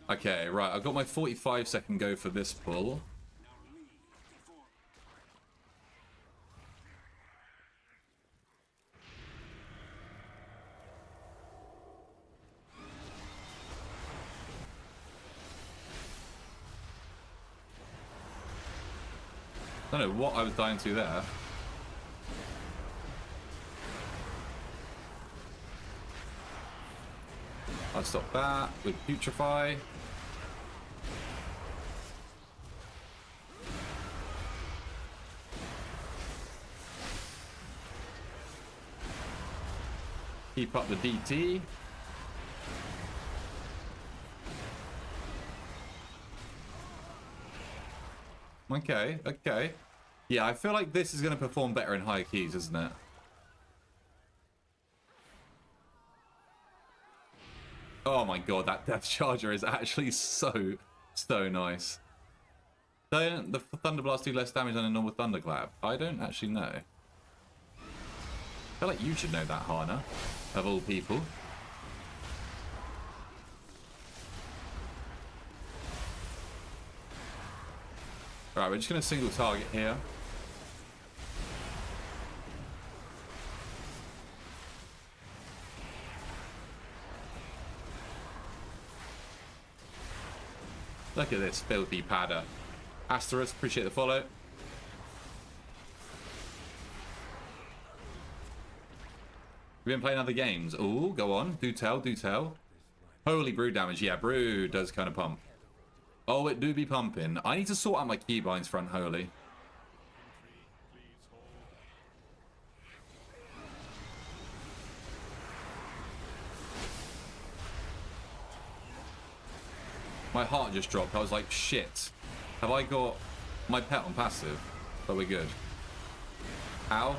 Okay, right. I've got my 45-second go for this pull. I don't know what I was dying to there. I'll stop that with Putrefy. Keep up the DT. Okay, okay. Yeah, I feel like this is going to perform better in higher keys, isn't it? Oh my god, that Death Charger is actually so nice. Don't the Thunderblast do less damage than a normal Thunderclap? I don't actually know. I feel like you should know that, Hana, of all people. Alright, we're just going to single target here. Look at this filthy padder. Asterisk, appreciate the follow. We've been playing other games. Oh, go on. Do tell, do tell. Holy brew damage. Yeah, brew does kind of pump. Oh, it do be pumping. I need to sort out my keybinds for Unholy. My heart just dropped. I was like, shit. Have I got my pet on passive? But we're good. Ow.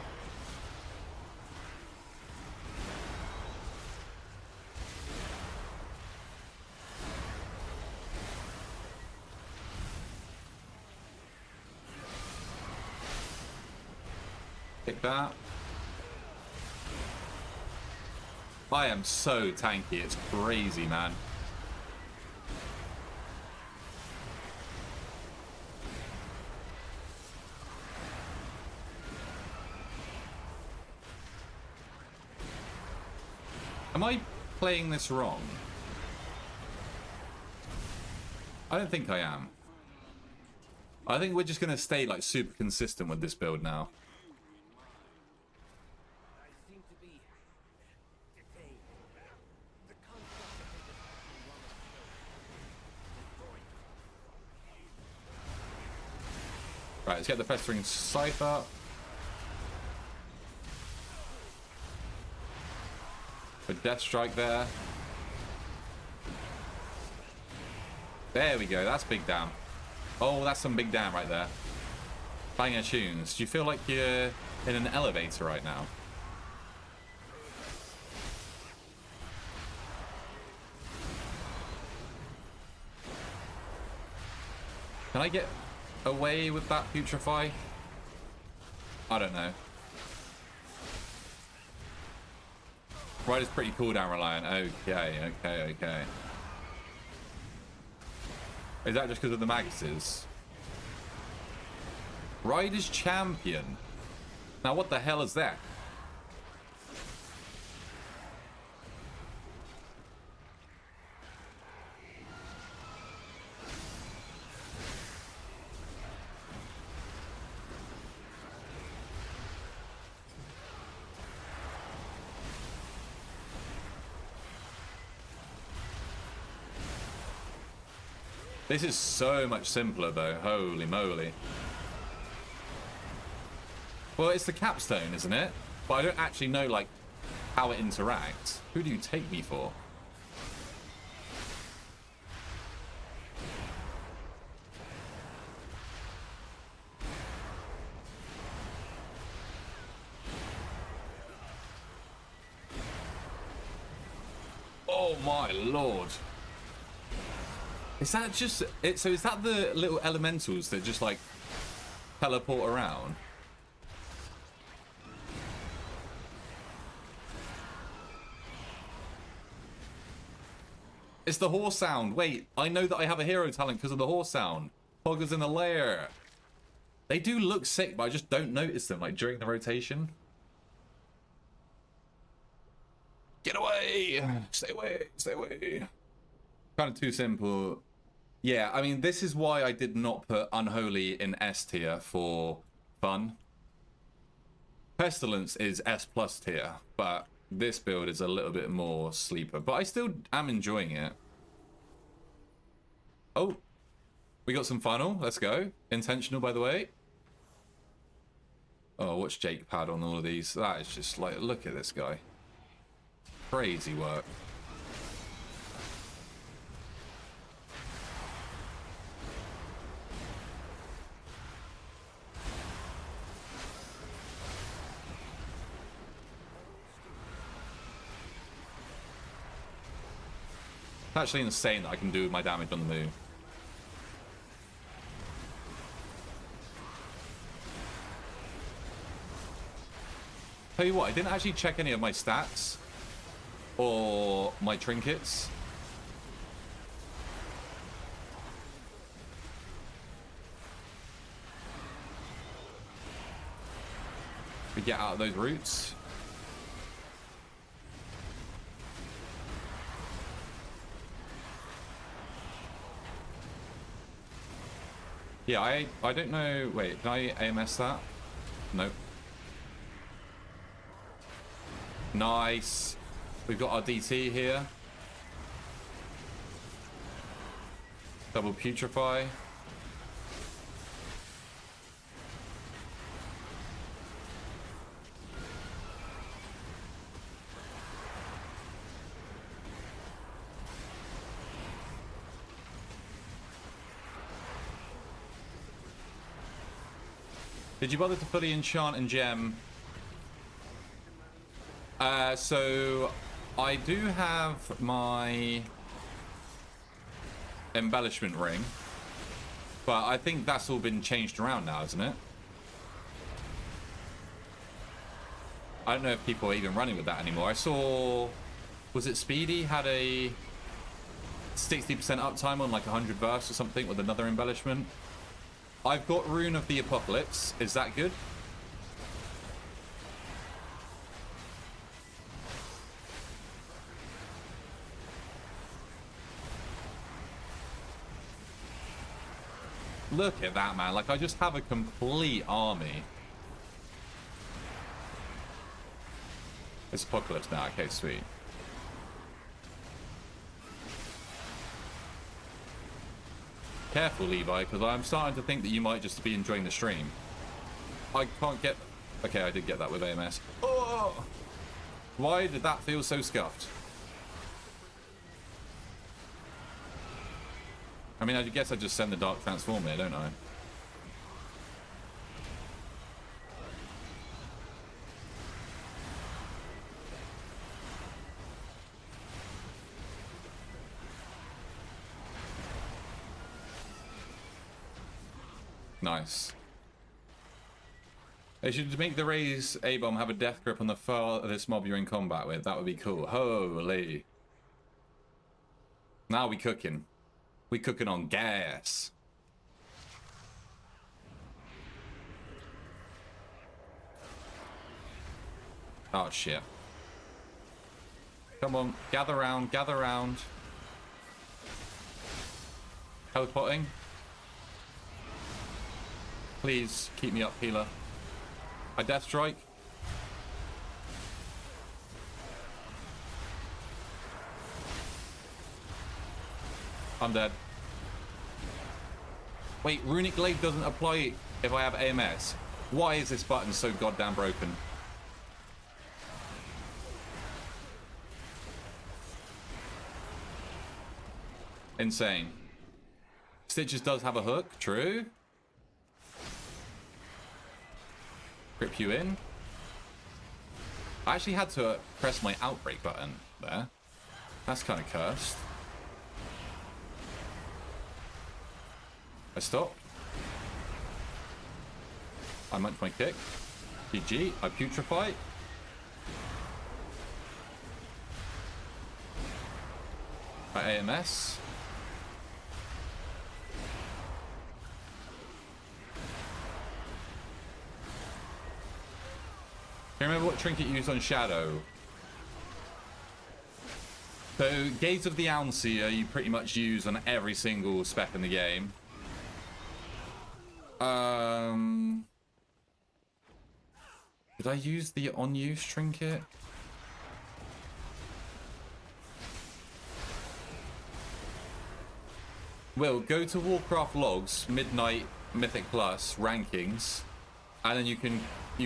Pick that. I am so tanky. It's crazy, man. Am I playing this wrong? I don't think I am. I think we're just going to stay like super consistent with this build now. Right, let's get the Festering Scythe up. A Death Strike there. There we go, that's big damn. Oh, that's some big damn right there. Banger tunes. Do you feel like you're in an elevator right now? Can I get away with that Putrefy? I don't know. Rider's pretty cooldown reliant. Okay. Is that just because of the Maguses? Rider's champion. Now what the hell is that? This is so much simpler though, holy moly. Well, it's the capstone, isn't it? But I don't actually know, like, how it interacts. Who do you take me for? Oh my lord. Is that just it? So is that the little elementals that just like teleport around? It's the horse sound. Wait, I know that I have a hero talent because of the horse sound. Poggers in the lair. They do look sick, but I just don't notice them like during the rotation. Get away! Stay away! Stay away! Kind of too simple. Yeah, I mean, this is why I did not put Unholy in S tier for fun. Pestilence is S plus tier, but this build is a little bit more sleeper. But I still am enjoying it. Oh, we got some final. Let's go. Intentional, by the way. Oh, watch Jake pad on all of these. That is just like, look at this guy. Crazy work. Actually insane that I can do my damage on the move. Tell you what, I didn't actually check any of my stats or my trinkets. We get out of those routes. Yeah, I don't know. Wait, can I AMS that? Nope. Nice. We've got our DT here. Double Putrefy. Did you bother to fully enchant and gem? So I do have my embellishment ring, but I think that's all been changed around now, isn't it? I don't know if people are even running with that anymore. I saw, was it Speedy had a 60% uptime on like 100 bursts or something with another embellishment. I've got Rune of the Apocalypse. Is that good? Look at that, man. Like, I just have a complete army. It's Apocalypse now. Okay, sweet. Careful, Levi, because I'm starting to think that you might just be enjoying the stream. I can't get... Okay, I did get that with AMS. Oh! Why did that feel so scuffed? I mean, I guess I just send the Dark Transform here, don't I? Nice. They should make the Raise A-Bomb have a death grip on the farthest mob you're in combat with. That would be cool. Holy. Now we cooking. We cooking on gas. Oh, shit. Come on. Gather round. Gather round. Teleporting. Please keep me up, healer. I death strike. I'm dead. Wait, Runic Glaive doesn't apply if I have AMS. Why is this button so goddamn broken? Insane. Stitches does have a hook, true. Grip you in. I actually had to press my outbreak button there. That's kind of cursed. I stopped. I munch my kick. GG. I putrefy. I AMS. Do you remember what trinket you used on Shadow? So, Gaze of the Ounseer you pretty much use on every single spec in the game. Did I use the on-use trinket? Will, go to Warcraft logs, Midnight Mythic Plus rankings, and then you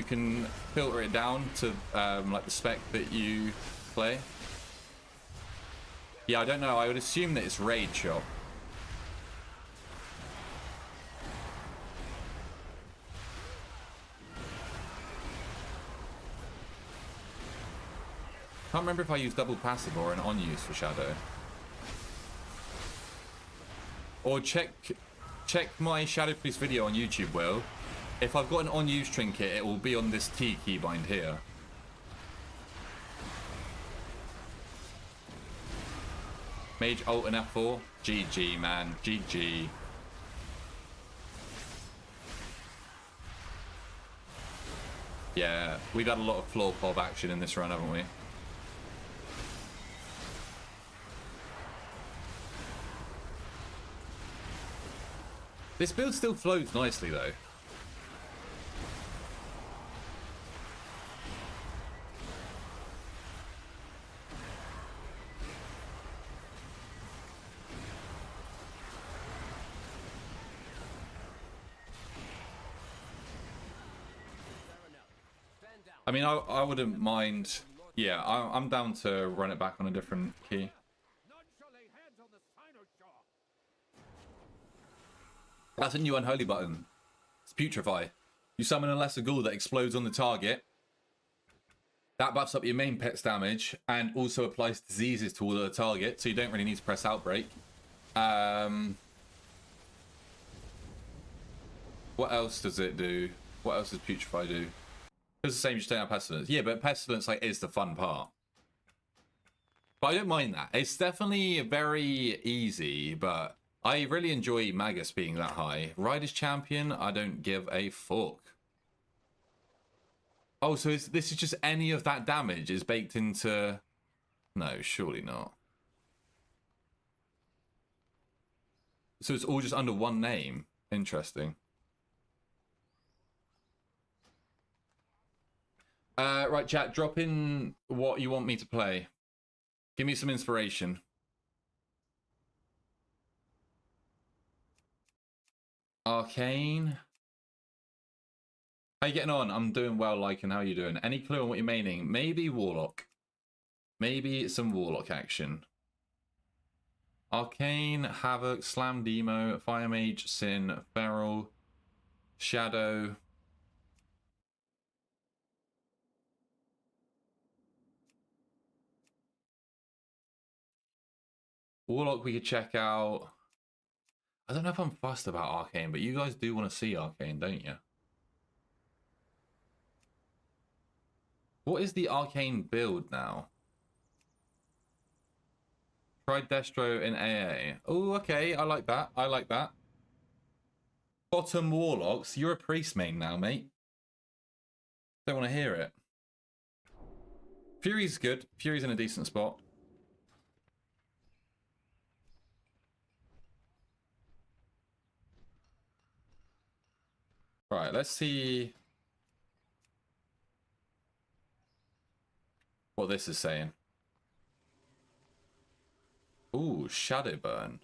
can filter it down to like the spec that you play. Yeah, I don't know. I would assume that it's Raid Shop. Can't remember if I used double passive or an on-use for Shadow. Or check my Shadow Priest video on YouTube, Will. If I've got an on-use trinket, it will be on this T keybind here. Mage Alt and F4. GG, man. GG. Yeah, we've had a lot of floor pop action in this run, haven't we? This build still flows nicely, though. I mean, I wouldn't mind. Yeah, I'm down to run it back on a different key. That's a new unholy button. It's Putrefy. You summon a lesser ghoul that explodes on the target. That buffs up your main pet's damage and also applies diseases to all of the target, so you don't really need to press Outbreak. What else does it do? What else does Putrefy do? It's the same, just don't have Pestilence. Yeah, but Pestilence like is the fun part. But I don't mind that. It's definitely very easy, but I really enjoy Magus being that high. Rider's Champion, I don't give a fuck. Oh, so this is just any of that damage is baked into... No, surely not. So it's all just under one name. Interesting. Right, chat, drop in what you want me to play. Give me some inspiration. Arcane. How you getting on? I'm doing well, like, and how you doing? Any clue on what you're maining? Maybe Warlock. Maybe some Warlock action. Arcane, Havoc, Slam Demo, Fire Mage, Sin, Feral, Shadow. Warlock we could check out. I don't know if I'm fussed about Arcane, but you guys do want to see Arcane, don't you? What is the Arcane build now? Try Destro in AA. Oh, okay. I like that. I like that. Bottom Warlocks. You're a priest main now, mate. Don't want to hear it. Fury's good. Fury's in a decent spot. Right, let's see what this is saying. Ooh, Shadowburn.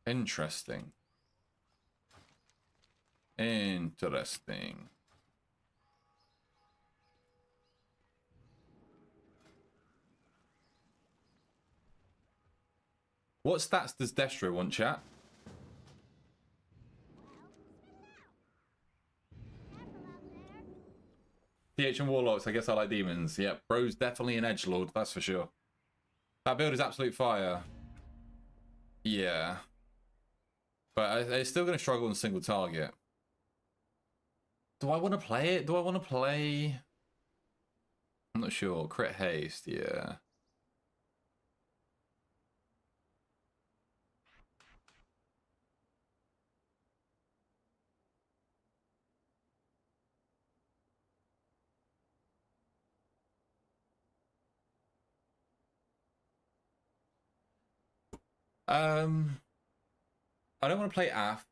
Interesting. Interesting. What stats does Destro want, chat? TH and Warlocks, I guess I like demons. Yep, bro's definitely an edgelord, that's for sure. That build is absolute fire. Yeah. But it's still going to struggle on single target. Do I want to play it? Do I want to play... I'm not sure. Crit haste, yeah. I don't want to play AF.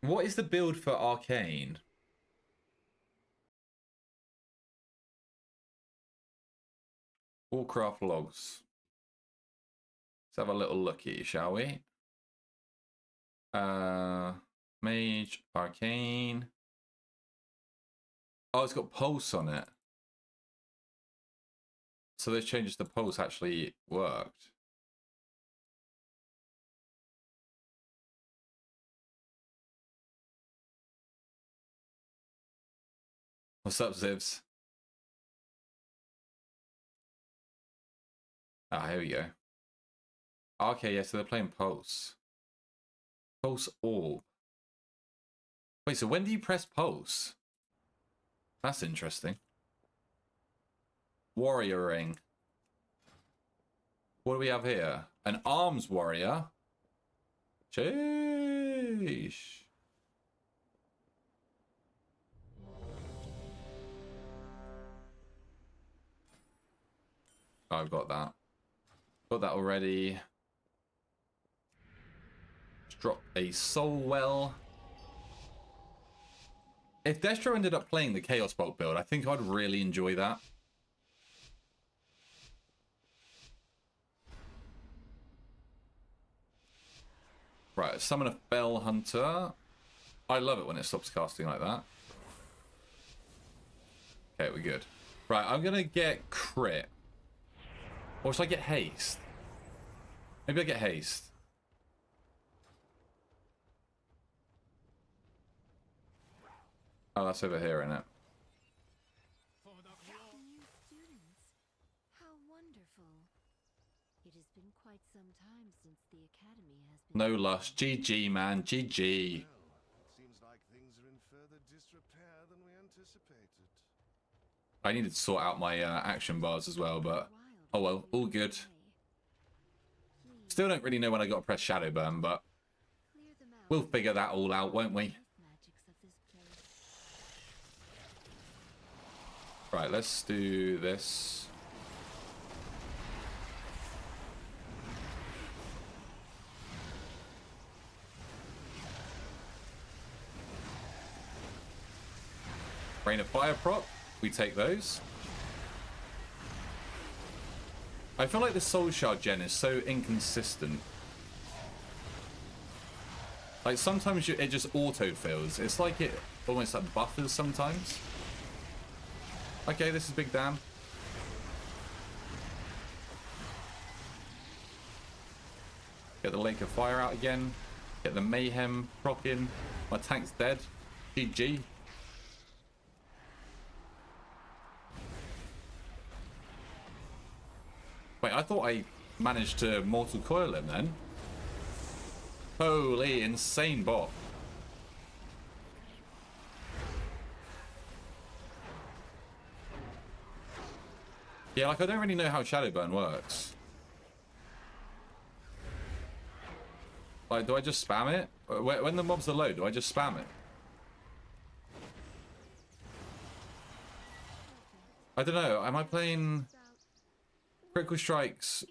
What is the build for Arcane? Warcraft logs. Let's have a little looky, shall we? Mage, Arcane. Oh, it's got Pulse on it. So those changes to Pulse actually worked. What's up, Zivs? Ah, here we go. Okay, yeah, so they're playing Pulse. Pulse Orb. Wait, so when do you press Pulse? That's interesting. Warrior Ring. What do we have here? An Arms Warrior. Sheesh. Oh, I've got that. Got that already. Let's drop a Soul Well. If Destro ended up playing the Chaos Bolt build, I think I'd really enjoy that. Right, summon a Fell Hunter. I love it when it stops casting like that. Okay, we're good. Right, I'm gonna get crit. Or should I get haste? Maybe I get haste. Oh, that's over here, isn't it? New students. How wonderful. It has been quite some time since the academy has been... No lush. GG, man. GG. Well, it seems like things are in further disrepair than we anticipated. I needed to sort out my action bars as well, but... Oh well, all good. Still don't really know when I got to press Shadowburn, but... We'll figure that all out, won't we? Right, let's do this. Rain of Fire prop. We take those. I feel like the Soul Shard gen is so inconsistent. Like sometimes it just auto-fills. It's like it almost like buffers sometimes. Okay, this is big damn. Get the Lake of Fire out again. Get the Mayhem proc in. My tank's dead. GG. Wait, I thought I managed to Mortal Coil him then. Holy insane bot. Yeah, like I don't really know how Shadowburn works. Like, do I just spam it? When the mobs are low, do I just spam it? I don't know. Am I playing... Critical Strikes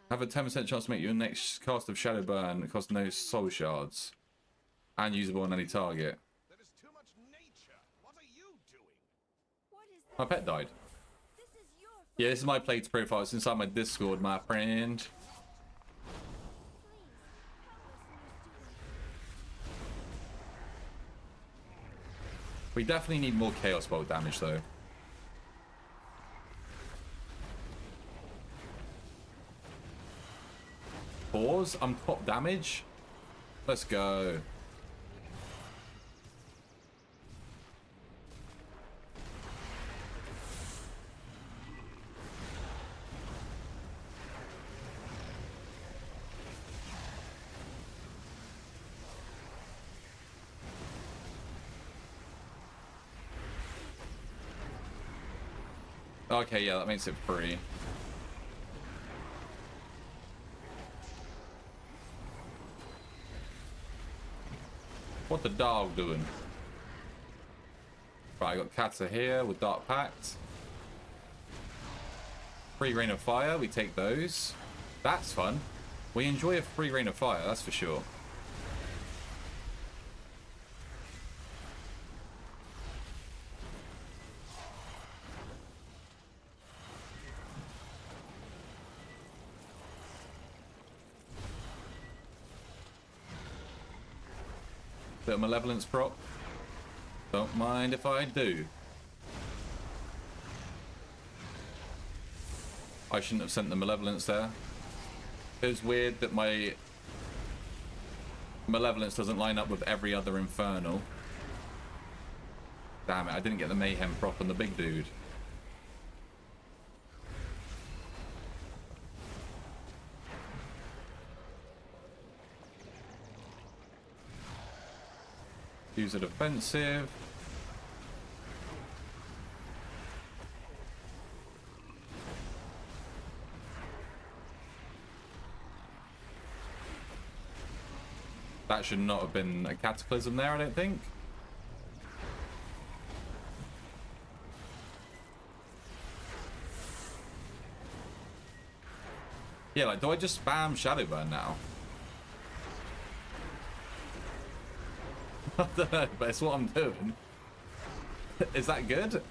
have a 10% chance to make your next cast of Shadowburn that costs no soul shards. And usable on any target. That is too much nature. What are you doing? What is My pet died. this? Is your Yeah, this is my played profile. It's inside my Discord, my friend. please We definitely need more Chaos Bolt damage though. Pause. I'm top damage. Let's go. Okay, yeah, that makes it free. What the dog doing? Right, I got Kata here with Dark Pact. Free Rain of Fire, we take those. That's fun. We enjoy a free Rain of Fire, that's for sure. Bit of Malevolence prop. Don't mind if I do. I shouldn't have sent the Malevolence there. It was weird that my Malevolence doesn't line up with every other Infernal. Damn it, I didn't get the Mayhem prop on the big dude. Use a defensive. That should not have been a Cataclysm there, I don't think. Yeah, like, do I just spam Shadowburn now? I don't know, but it's what I'm doing. Is that good?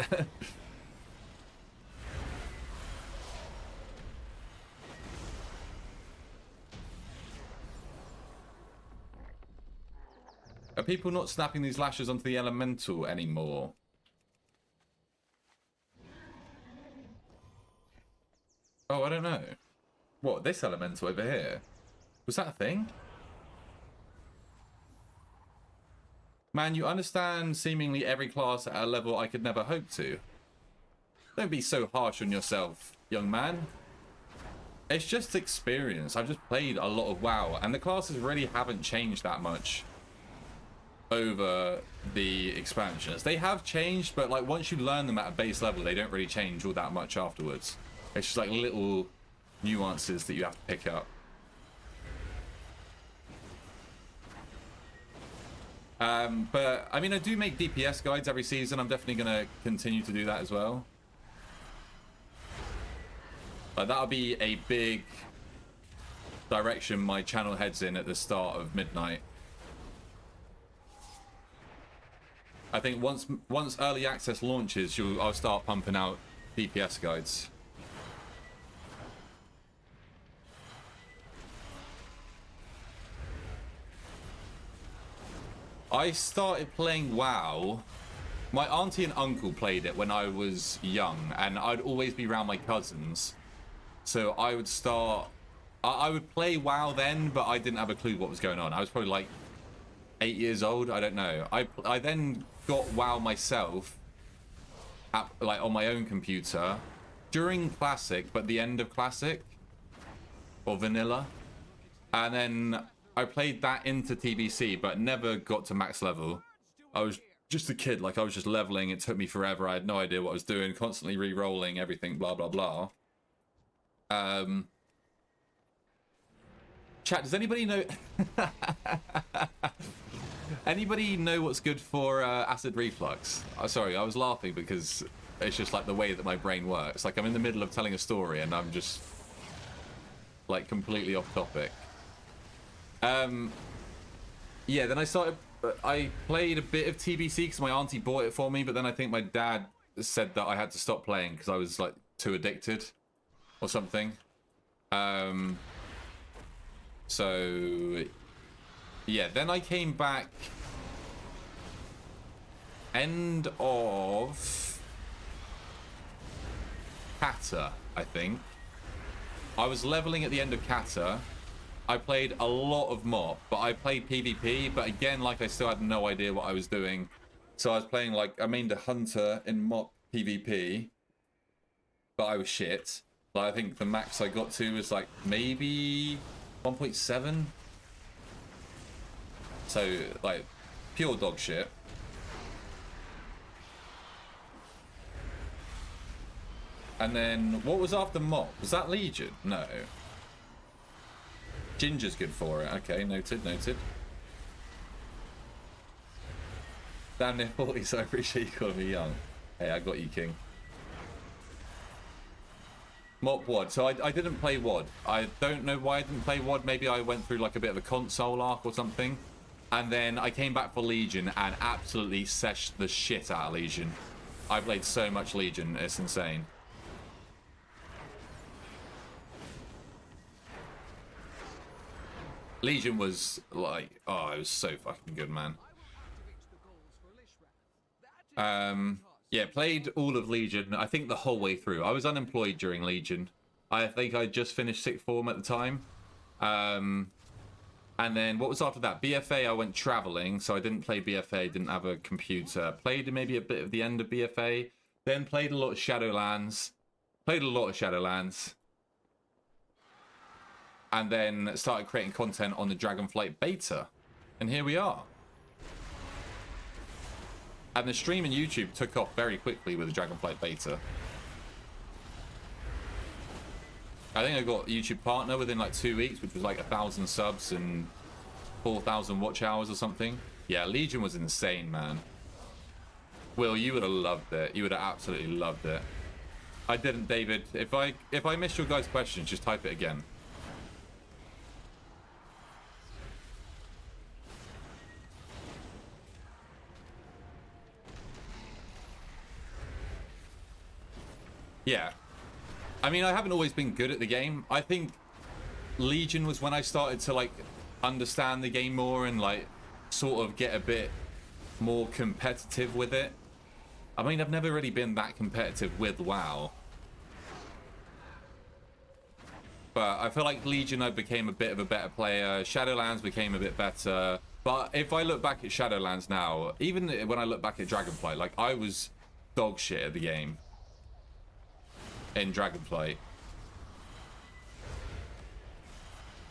Are people not snapping these lashes onto the elemental anymore? Oh, I don't know. What, this elemental over here? Was that a thing? Man, you understand seemingly every class at a level I could never hope to. Don't be so harsh on yourself, young man. It's just experience. I've just played a lot of WoW, and the classes really haven't changed that much over the expansions. They have changed, but like once you learn them at a base level, they don't really change all that much afterwards. It's just like little nuances that you have to pick up. But I mean, I do make DPS guides every season. I'm definitely going to continue to do that as well. But that'll be a big direction my channel heads in at the start of Midnight. I think once early access launches, I'll start pumping out DPS guides. I started playing WoW. My auntie and uncle played it when I was young, and I'd always be around my cousins. So I would start... I would play WoW then, but I didn't have a clue what was going on. I was probably like 8 years old. I don't know. I then got WoW myself, like on my own computer, during Classic, but the end of Classic, or Vanilla. And then I played that into TBC, but never got to max level. I was just a kid, like I was just leveling. It took me forever. I had no idea what I was doing, constantly re-rolling everything, blah, blah, blah. Chat, does anybody know... Anybody know what's good for acid reflux? Sorry, I was laughing because it's just like the way that my brain works. Like I'm in the middle of telling a story and I'm just like completely off topic. Yeah, then I played a bit of TBC because my auntie bought it for me, but then I think my dad said that I had to stop playing because I was like too addicted or something. So yeah, then I came back end of Kata, I think. I was leveling at the end of Kata. I played a lot of MOP, but I played PvP, but again, like I still had no idea what I was doing. So I was playing like, I mained a hunter in MOP PvP, but I was shit. Like, I think the max I got to was like maybe 1.7. So like pure dog shit. And then what was after MOP? Was that Legion? No. Ginger's good for it. Okay, noted, noted. Damn near 40, so I appreciate you calling me young. Hey, I got you, King. MOP WOD. So I didn't play WOD. I don't know why I didn't play WOD. Maybe I went through like a bit of a console arc or something. And then I came back for Legion and absolutely seshed the shit out of Legion. I played so much Legion, it's insane. Legion was like, oh, it was so fucking good, man. Yeah, played all of Legion, I think the whole way through. I was unemployed during Legion. I think I just finished sixth form at the time. And then what was after that? BFA, I went traveling, so I didn't play BFA, didn't have a computer. Played maybe a bit of the end of BFA. Then played a lot of Shadowlands. And then started creating content on the Dragonflight beta. And here we are. And the stream and YouTube took off very quickly with the Dragonflight beta. I think I got YouTube partner within like 2 weeks, which was like 1,000 subs and 4,000 watch hours or something. Yeah, Legion was insane, man. Will, you would have loved it. You would have absolutely loved it. I didn't, David. If I missed your guys' questions, just type it again. Yeah. I mean, I haven't always been good at the game. I think Legion was when I started to, like, understand the game more and, like, sort of get a bit more competitive with it. I mean, I've never really been that competitive with WoW. But I feel like Legion, I became a bit of a better player. Shadowlands became a bit better. But if I look back at Shadowlands now, even when I look back at Dragonflight, like, I was dog shit at the game. In Dragonflight.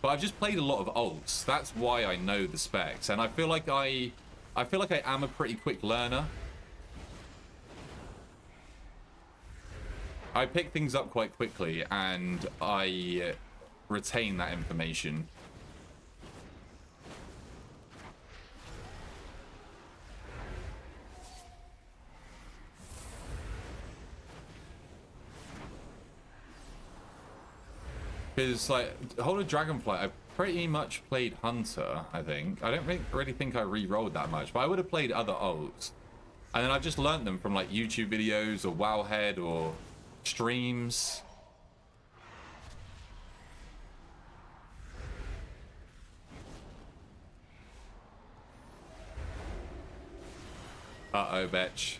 But I've just played a lot of alts. That's why I know the specs. And I feel like I am a pretty quick learner. I pick things up quite quickly and I retain that information. Because, like, the whole of Dragonflight, I pretty much played Hunter, I think. I don't really think I re-rolled that much, but I would have played other ults. And then I've just learnt them from like YouTube videos or Wowhead or streams. Uh-oh, Betch.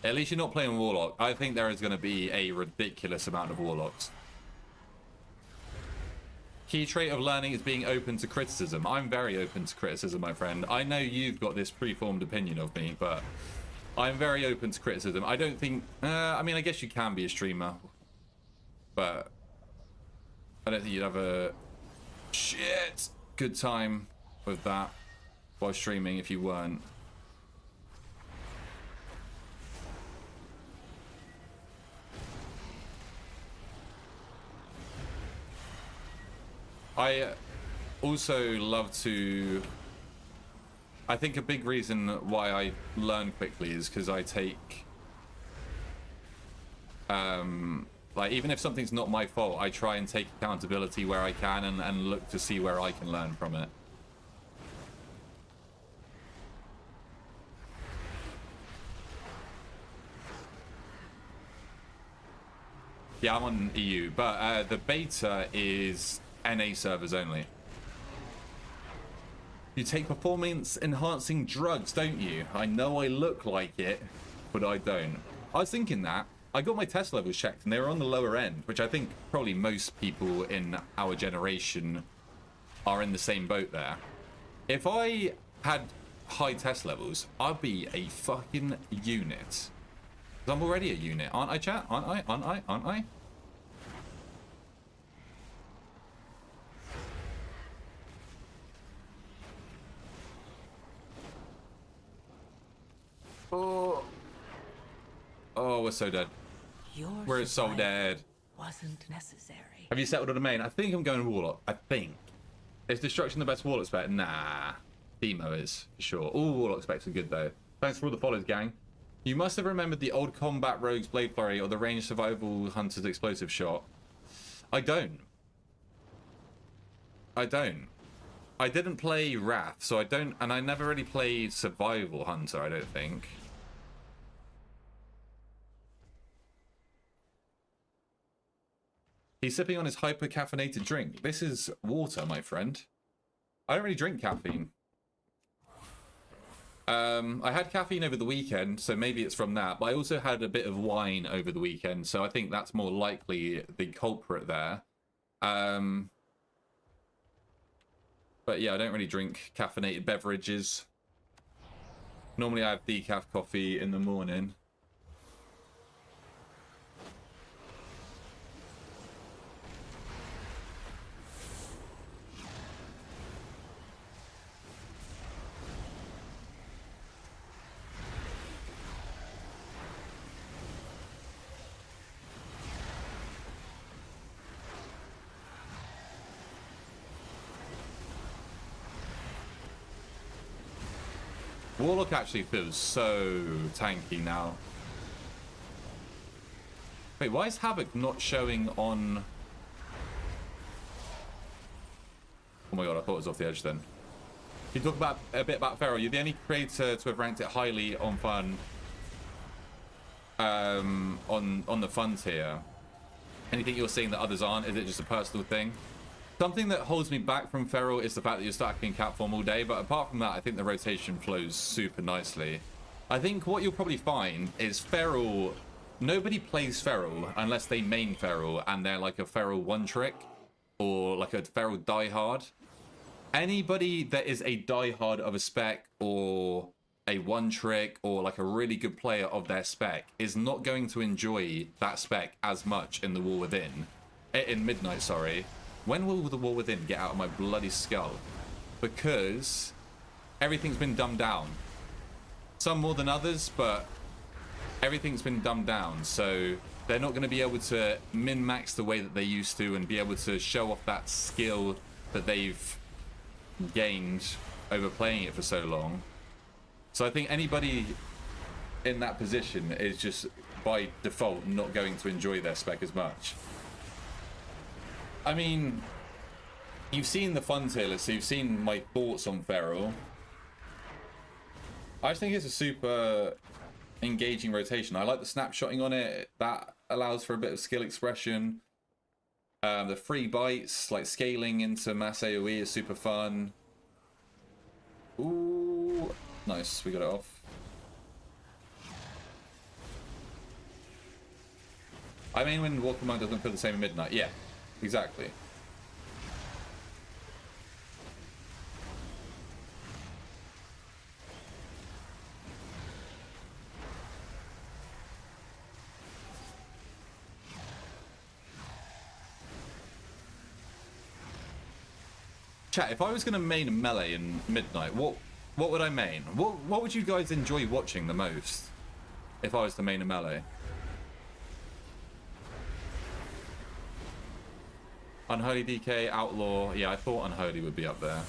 At least you're not playing Warlock. I think there is going to be a ridiculous amount of Warlocks. Key trait of learning is being open to criticism. I'm very open to criticism, my friend. I know you've got this preformed opinion of me, but I'm very open to criticism. I don't think... I mean, I guess you can be a streamer. But I don't think you'd have a good time with that while streaming if you weren't. I also love to... I think a big reason why I learn quickly is because I take... like, even if something's not my fault, I try and take accountability where I can and look to see where I can learn from it. Yeah, I'm on EU, but the beta is NA servers only. You take performance enhancing drugs, don't you? I know I look like it, but I don't. I was thinking that. I got my test levels checked and they were on the lower end, which I think probably most people in our generation are in the same boat there. If I had high test levels, I'd be a fucking unit. 'Cause I'm already a unit, aren't I, chat? Aren't I? Aren't I? Aren't I? Oh, we're so dead. We're so dead. Wasn't necessary. Have you settled on a main? I think I'm going Warlock. I think. Is Destruction the best Warlock spec? Nah. Demo is, for sure. All Warlock specs are good, though. Thanks for all the follows, gang. You must have remembered the old Combat Rogue's Blade Flurry or the Ranged Survival Hunter's Explosive Shot. I don't. I don't. I didn't play Wrath, so I don't... And I never really played Survival Hunter, I don't think. He's sipping on his hyper-caffeinated drink. This is water, my friend. I don't really drink caffeine. I had caffeine over the weekend, so maybe it's from that. But I also had a bit of wine over the weekend, so I think that's more likely the culprit there. But yeah, I don't really drink caffeinated beverages. Normally I have decaf coffee in the morning. Warlock actually feels so tanky now. Wait, why is Havoc not showing on... Oh my god, I thought it was off the edge then. Can you talk about a bit about Feral? You're the only creator to have ranked it highly on fun. On the fun tier. Anything you're seeing that others aren't? Is it just a personal thing? Something that holds me back from Feral is the fact that you're stuck in cat form all day, but apart from that, I think the rotation flows super nicely. I think what you'll probably find is Feral... Nobody plays Feral unless they main Feral and they're like a Feral one-trick or like a Feral diehard. Anybody that is a diehard of a spec or a one-trick or like a really good player of their spec is not going to enjoy that spec as much in the War Within. In Midnight, sorry. When will the War Within get out of my bloody skull? Because everything's been dumbed down. Some more than others, but everything's been dumbed down. So they're not going to be able to min-max the way that they used to and be able to show off that skill that they've gained over playing it for so long. So I think anybody in that position is just by default not going to enjoy their spec as much. I mean, you've seen the fun tier list, so you've seen my thoughts on Feral. I just think it's a super engaging rotation. I like the snapshotting on it. That allows for a bit of skill expression. The free bites, like scaling into mass AoE, is super fun. Ooh, nice. We got it off. I mean, when Walker Monk doesn't feel the same at midnight. Yeah, exactly. Chat, if I was going to main melee in midnight, what would I main? What would you guys enjoy watching the most if I was to main a melee? Unholy DK, Outlaw. Yeah, I thought Unholy would be up there.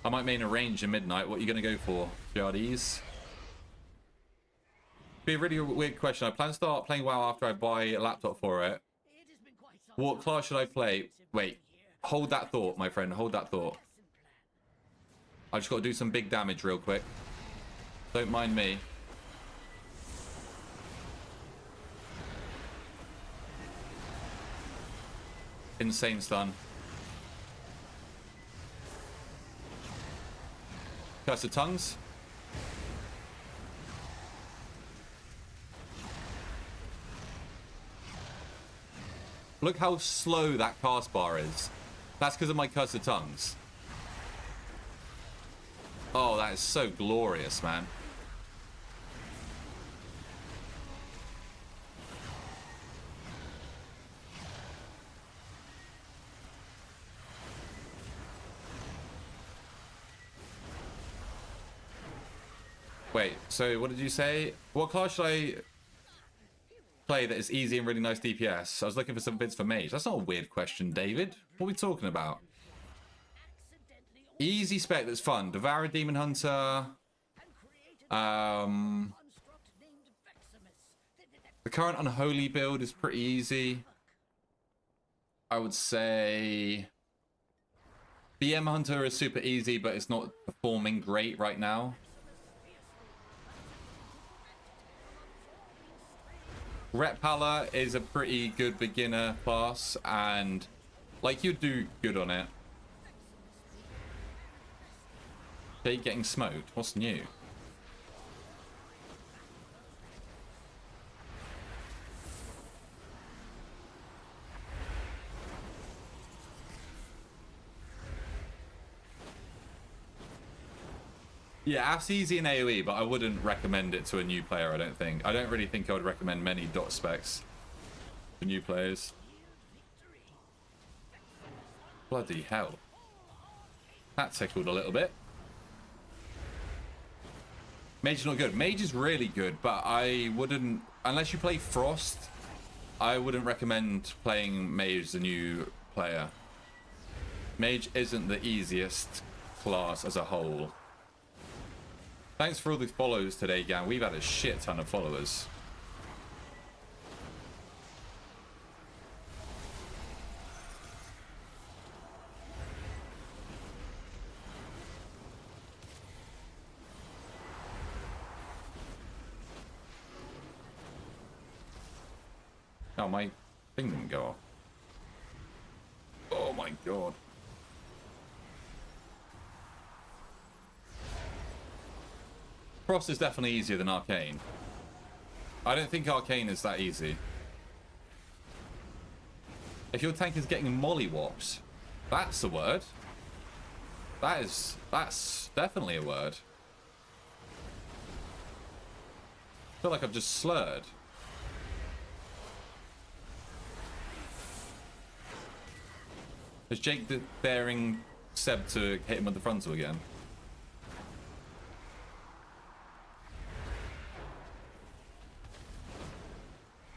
I might main a range in midnight. What are you going to go for, Jardies? Be a really weird question. I plan to start playing WoW after I buy a laptop for it. What class should I play? Wait, hold that thought, my friend. Hold that thought. I just got to do some big damage real quick. Don't mind me. Insane stun. Curse of Tongues. Look how slow that cast bar is. That's because of my Curse of Tongues. Oh, that is so glorious, man. Wait, so what did you say? What class should I play that is easy and really nice DPS? I was looking for some bits for mage. That's not a weird question, David. What are we talking about? Easy spec that's fun. Devour Demon Hunter. The current Unholy build is pretty easy. I would say BM Hunter is super easy, but it's not performing great right now. Ret Pala is a pretty good beginner class, and like you do good on it. Jake getting smoked. What's new? Yeah, App's easy in AoE, but I wouldn't recommend it to a new player, I don't think. I don't really think I would recommend many dot specs for new players. Bloody hell. That tickled a little bit. Mage is not good. Mage is really good, but I wouldn't... Unless you play Frost, I wouldn't recommend playing Mage as a new player. Mage isn't the easiest class as a whole. Thanks for all the follows today, gang. We've had a shit ton of followers. Oh, my thing didn't go off. Oh my god. Frost is definitely easier than Arcane. I don't think Arcane is that easy. If your tank is getting mollywopped, that's a word. That's definitely a word. I feel like I've just slurred. Is Jake daring Seb to hit him with the frontal again?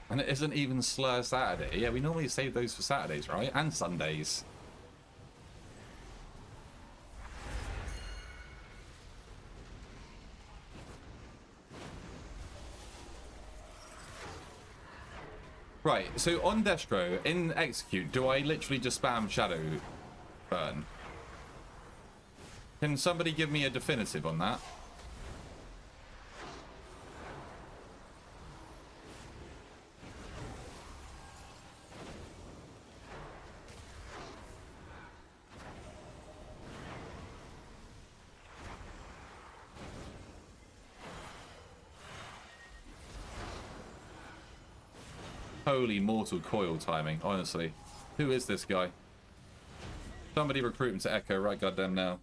And it isn't even Slur Saturday. Yeah, we normally save those for Saturdays, right? And Sundays. Right, so on Destro, in Execute, do I literally just spam Shadow burn. Can somebody give me a definitive on that? Holy mortal coil timing, honestly. Who is this guy? Somebody recruit him to Echo right goddamn now.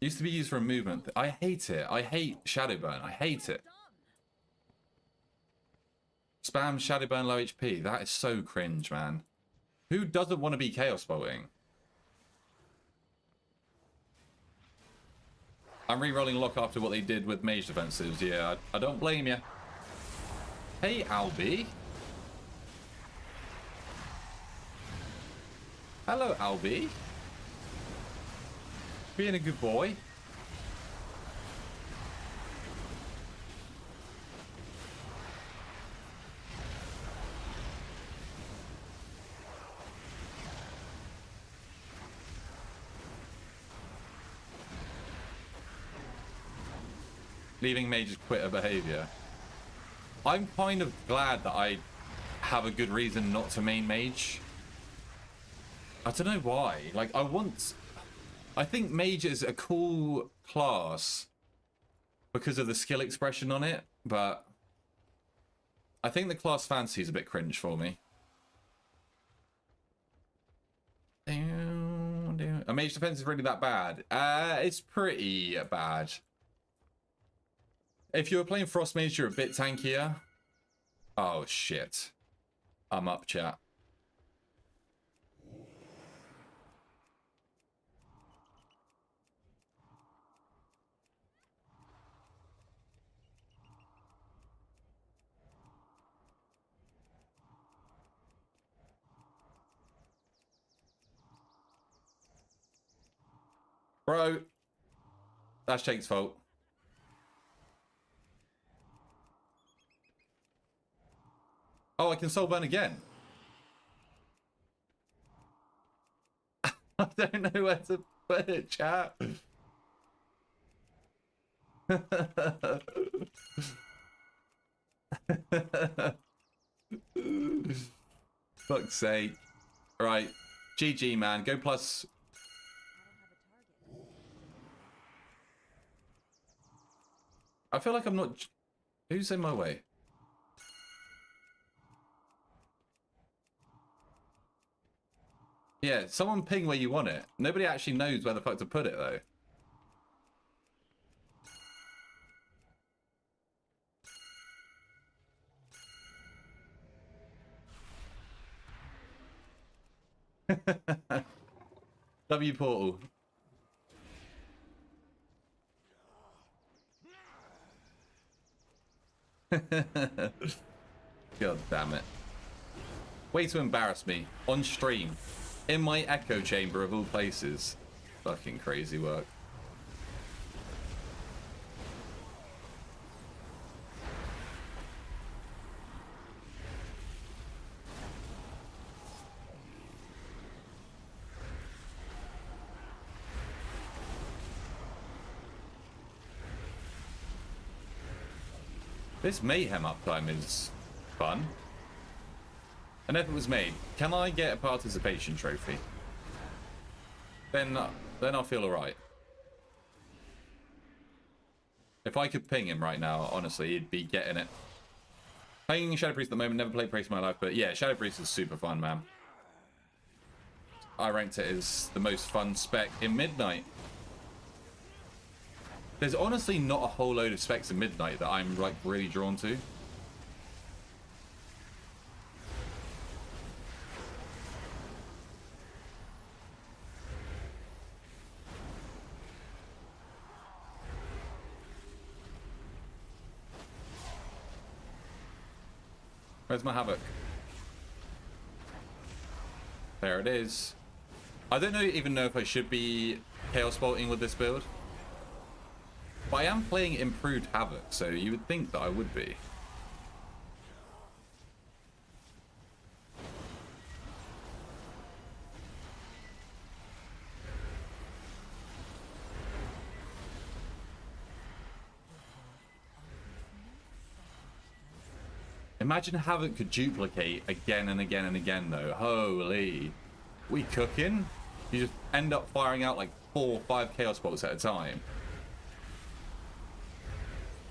Used to be used for a movement. I hate it. I hate Shadowburn. I hate it. Spam Shadowburn low HP. That is so cringe, man. Who doesn't want to be Chaos Bolting? I'm re-rolling Lock after what they did with Mage Defensives. Yeah, I don't blame you. Hey, Albie. Hello, Albie. Being a good boy. Leaving mages quitter behavior. I'm kind of glad that I have a good reason not to main mage. I don't know why. Like, I think mage is a cool class because of the skill expression on it, but I think the class fantasy is a bit cringe for me. A mage defense is really that bad? It's pretty bad. If you were playing Frost Mage, you're a bit tankier. Oh, shit. I'm up, chat. Bro, that's Jake's fault. Oh, I can soul burn again. I don't know where to put it, chat. Fuck's sake. Right. GG, man. Go plus. I feel like I'm not... Who's in my way? Yeah, someone ping where you want it. Nobody actually knows where the fuck to put it, though. W portal. God damn it. Way to embarrass me. On stream. In my echo chamber of all places. Fucking crazy work. This mayhem uptime is fun. An effort was made. Can I get a participation trophy? Then I'll feel alright. If I could ping him right now, honestly, he'd be getting it. Playing Shadow Priest at the moment, never played Priest in my life, but yeah, Shadow Priest is super fun, man. I ranked it as the most fun spec in Midnight. There's honestly not a whole load of specs in Midnight that I'm like really drawn to. Where's my Havoc? There it is. I don't even know if I should be Chaos Bolting with this build. But I am playing improved Havoc, so you would think that I would be. Imagine Havoc could duplicate again and again and again, though. Holy. We cooking? You just end up firing out like 4 or 5 Chaos Bolts at a time.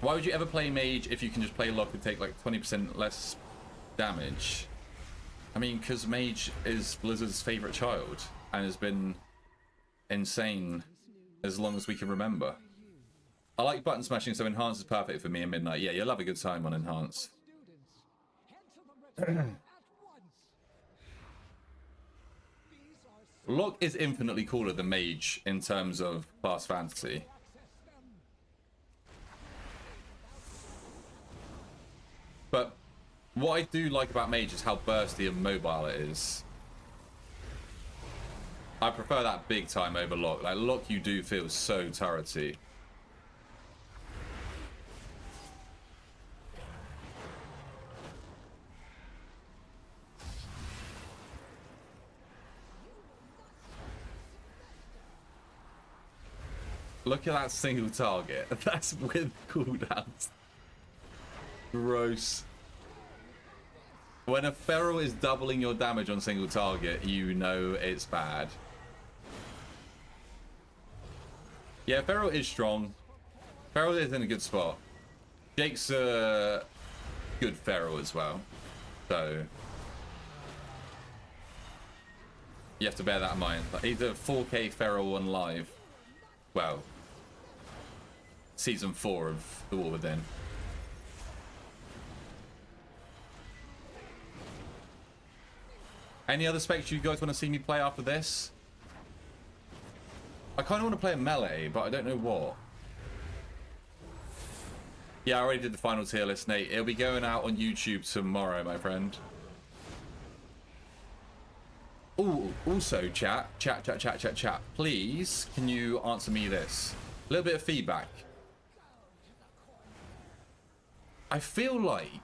Why would you ever play Mage if you can just play Lock and take like 20% less damage? I mean, because Mage is Blizzard's favorite child and has been insane as long as we can remember. I like button smashing, so Enhance is perfect for me in Midnight. Yeah, you'll have a good time on Enhance. Lock is infinitely cooler than Mage in terms of class fantasy. But what I do like about Mage is how bursty and mobile it is. I prefer that big time over Lock. Like, Lock you do feel so turrety. Look at that single target. That's with cooldowns. Gross. When a Feral is doubling your damage on single target, you know it's bad. Yeah, Feral is strong. Feral is in a good spot. Jake's a good Feral as well. So you have to bear that in mind. He's a 4K Feral on live. Well, Season 4 of The War Within. Any other specs you guys want to see me play after this? I kind of want to play a melee, but I don't know what. Yeah, I already did the final tier list, Nate. It'll be going out on YouTube tomorrow, my friend. Ooh, also, chat. Please, can you answer me this? A little bit of feedback. I feel like,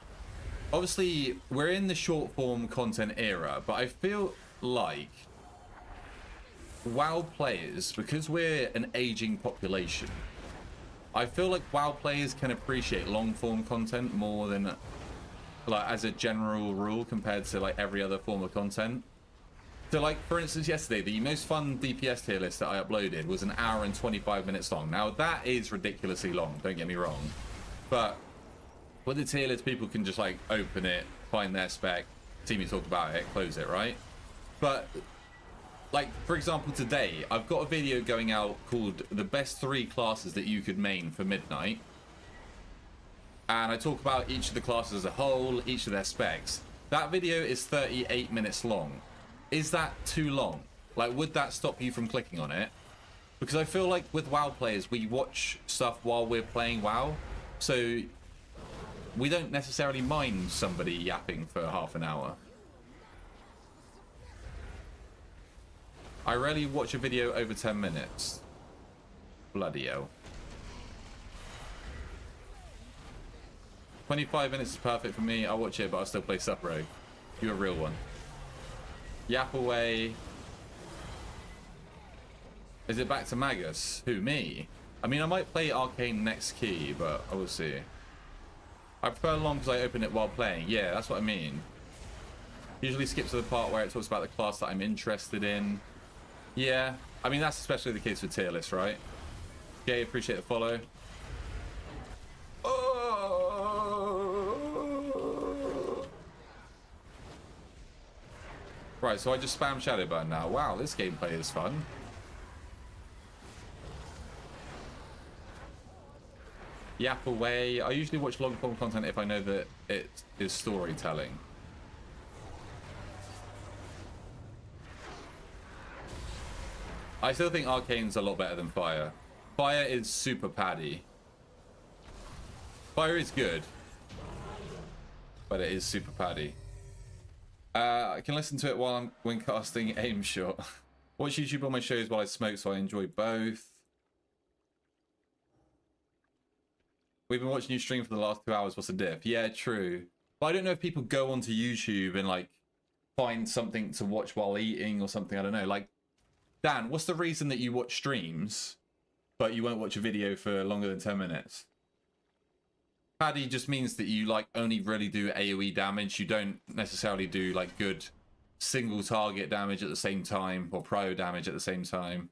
obviously, we're in the short form content era, but I feel like WoW players, because we're an aging population, I feel like WoW players can appreciate long form content more than, like, as a general rule compared to like every other form of content. So, like, for instance, yesterday, the most fun DPS tier list that I uploaded was an hour and 25 minutes long. Now, that is ridiculously long, don't get me wrong. But with the tier list, people can just, like, open it, find their spec, see me talk about it, close it, right? But, like, for example, today, I've got a video going out called The Best 3 Classes That You Could Main for Midnight. And I talk about each of the classes as a whole, each of their specs. That video is 38 minutes long. Is that too long? Like, would that stop you from clicking on it? Because I feel like with WoW players, we watch stuff while we're playing WoW. So we don't necessarily mind somebody yapping for half an hour. I rarely watch a video over 10 minutes. Bloody hell. 25 minutes is perfect for me. I'll watch it, but I'll still play Sup Rogue. You're a real one. Yap away. Is it back to Magus? Who, me? I mean, I might play Arcane next key, but I will see. I prefer long because I open it while playing. Yeah, that's what I mean. Usually skip to the part where it talks about the class that I'm interested in. Yeah, I mean, that's especially the case for tier lists, right? Okay, appreciate the follow. Right, so I just spam Shadowburn now. Wow, this gameplay is fun. Yap away. I usually watch long form content if I know that it is storytelling. I still think Arcane's a lot better than Fire. Fire is super paddy. Fire is good, but it is super paddy. I can listen to it when casting aim shot. Watch YouTube on my shows while I smoke, so I enjoy both. We've been watching you stream for the last 2 hours. What's the diff? Yeah, true. But I don't know if people go onto YouTube and like find something to watch while eating or something. I don't know. Like, Dan, what's the reason that you watch streams, but you won't watch a video for longer than 10 minutes? Paddy just means that you like only really do AoE damage. You don't necessarily do like good single target damage at the same time or prio damage at the same time.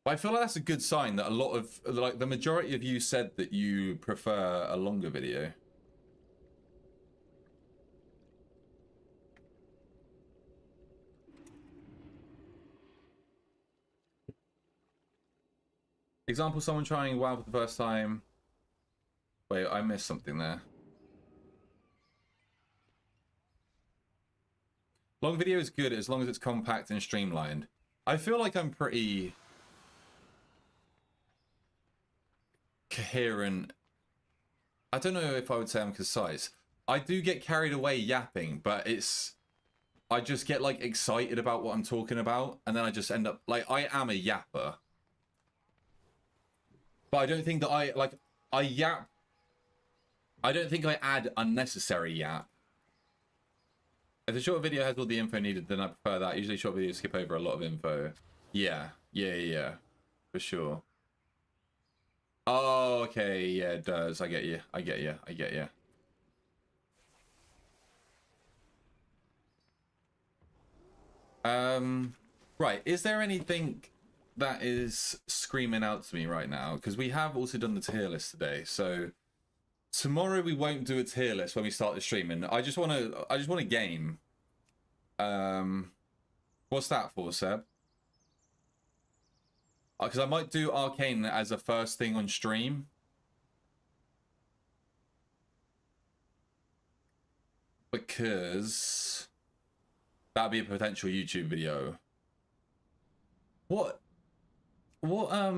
But I feel like that's a good sign that a lot of, like, the majority of you said that you prefer a longer video. Example, someone trying WoW for the first time. Wait, I missed something there. Long video is good as long as it's compact and streamlined. I feel like I'm pretty coherent. I don't know if I would say I'm concise. I do get carried away yapping, but I just get like excited about what I'm talking about, and then I just end up like, I am a yapper. But I don't think that I yap. I don't think I add unnecessary yap. If the short video has all the info needed, then I prefer that. Usually short videos skip over a lot of info. Yeah. For sure. Oh, okay. Yeah, it does. I get you. Right. Is there anything that is screaming out to me right now? Because we have also done the tier list today. So tomorrow we won't do a tier list when we start the streaming. I just want a game. What's that for, Seb? Because I might do Arcane as a first thing on stream. Because that'd be a potential YouTube video. What are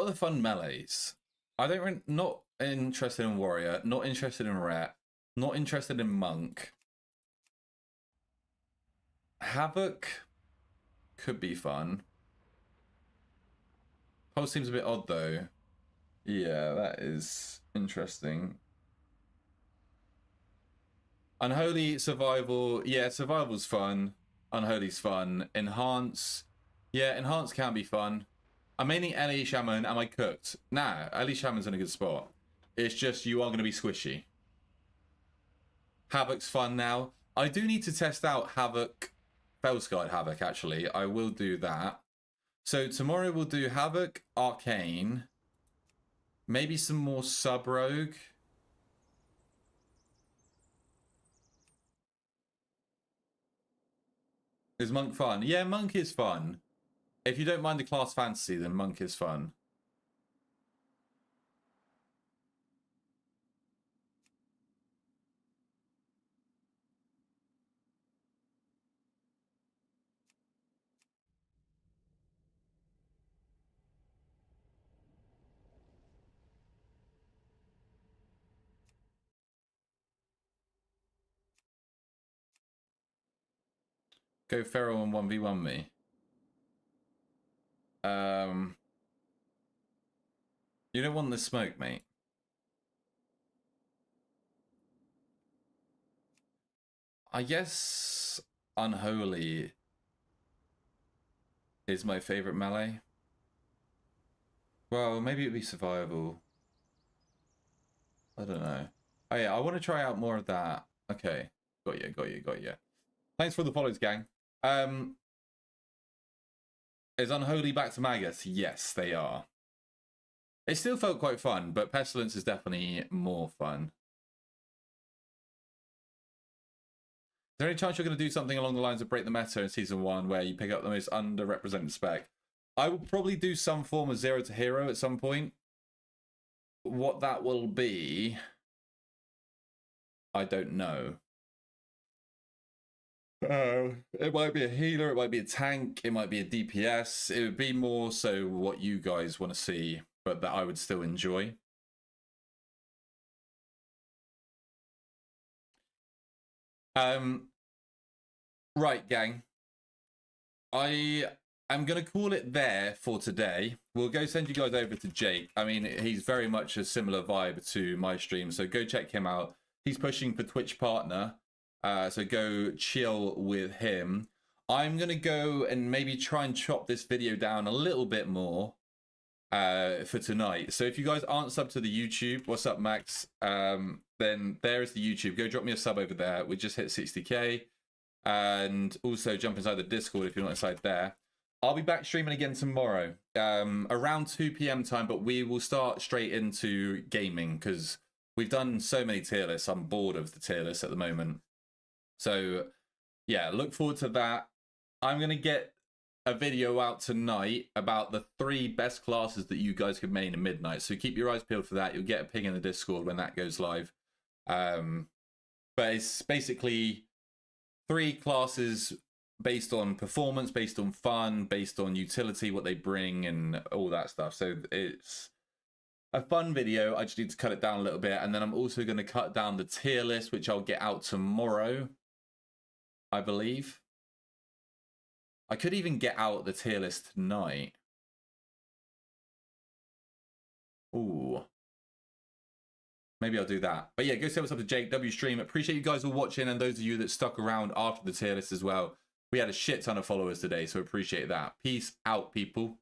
the fun melees? I don't not interested in Warrior, not interested in Ret, not interested in Monk. Havoc could be fun. Pulse seems a bit odd though. Yeah, that is interesting. Unholy, Survival. Yeah, Survival's fun. Unholy's fun. Enhance. Yeah, Enhance can be fun. I'm mainly Ellie Shaman. Am I cooked? Nah, Ellie Shaman's in a good spot. It's just you are going to be squishy. Havoc's fun now. I do need to test out Havoc. Fellsguard Havoc, actually. I will do that. So tomorrow we'll do Havoc, Arcane. Maybe some more Sub-Rogue. Is Monk fun? Yeah, Monk is fun. If you don't mind the class fantasy, then Monk is fun. Go Feral and 1v1 me. You don't want the smoke, mate. I guess Unholy is my favorite melee. Well, maybe it'd be Survival. I don't know. Oh yeah, I want to try out more of that. Okay, got you. Thanks for the follows, gang. Is Unholy back to Magus? Yes, they are. It still felt quite fun, but Pestilence is definitely more fun. Is there any chance you're going to do something along the lines of Break the Meta in Season 1 where you pick up the most underrepresented spec? I will probably do some form of Zero to Hero at some point. What that will be, I don't know. It might be a healer, it might be a tank, it might be a DPS. It would be more so what you guys want to see, but that I would still enjoy. Right, gang. I am going to call it there for today. We'll go send you guys over to Jake. I mean, he's very much a similar vibe to my stream, so go check him out. He's pushing for Twitch partner. So go chill with him. I'm going to go and maybe try and chop this video down a little bit more for tonight. So if you guys aren't subbed to the YouTube, what's up, Max? Then there is the YouTube. Go drop me a sub over there. We just hit 60k. And also jump inside the Discord if you're not inside there. I'll be back streaming again tomorrow around 2 p.m. time, but we will start straight into gaming because we've done so many tier lists. I'm bored of the tier list at the moment. So yeah, look forward to that. I'm going to get a video out tonight about the 3 best classes that you guys could main at midnight. So keep your eyes peeled for that. You'll get a ping in the Discord when that goes live. But it's basically 3 classes based on performance, based on fun, based on utility, what they bring, and all that stuff. So it's a fun video. I just need to cut it down a little bit. And then I'm also going to cut down the tier list, which I'll get out tomorrow, I believe. I could even get out the tier list tonight. Ooh. Maybe I'll do that. But yeah, go say what's up to Jake W Stream. Appreciate you guys all watching, and those of you that stuck around after the tier list as well. We had a shit ton of followers today, so appreciate that. Peace out, people.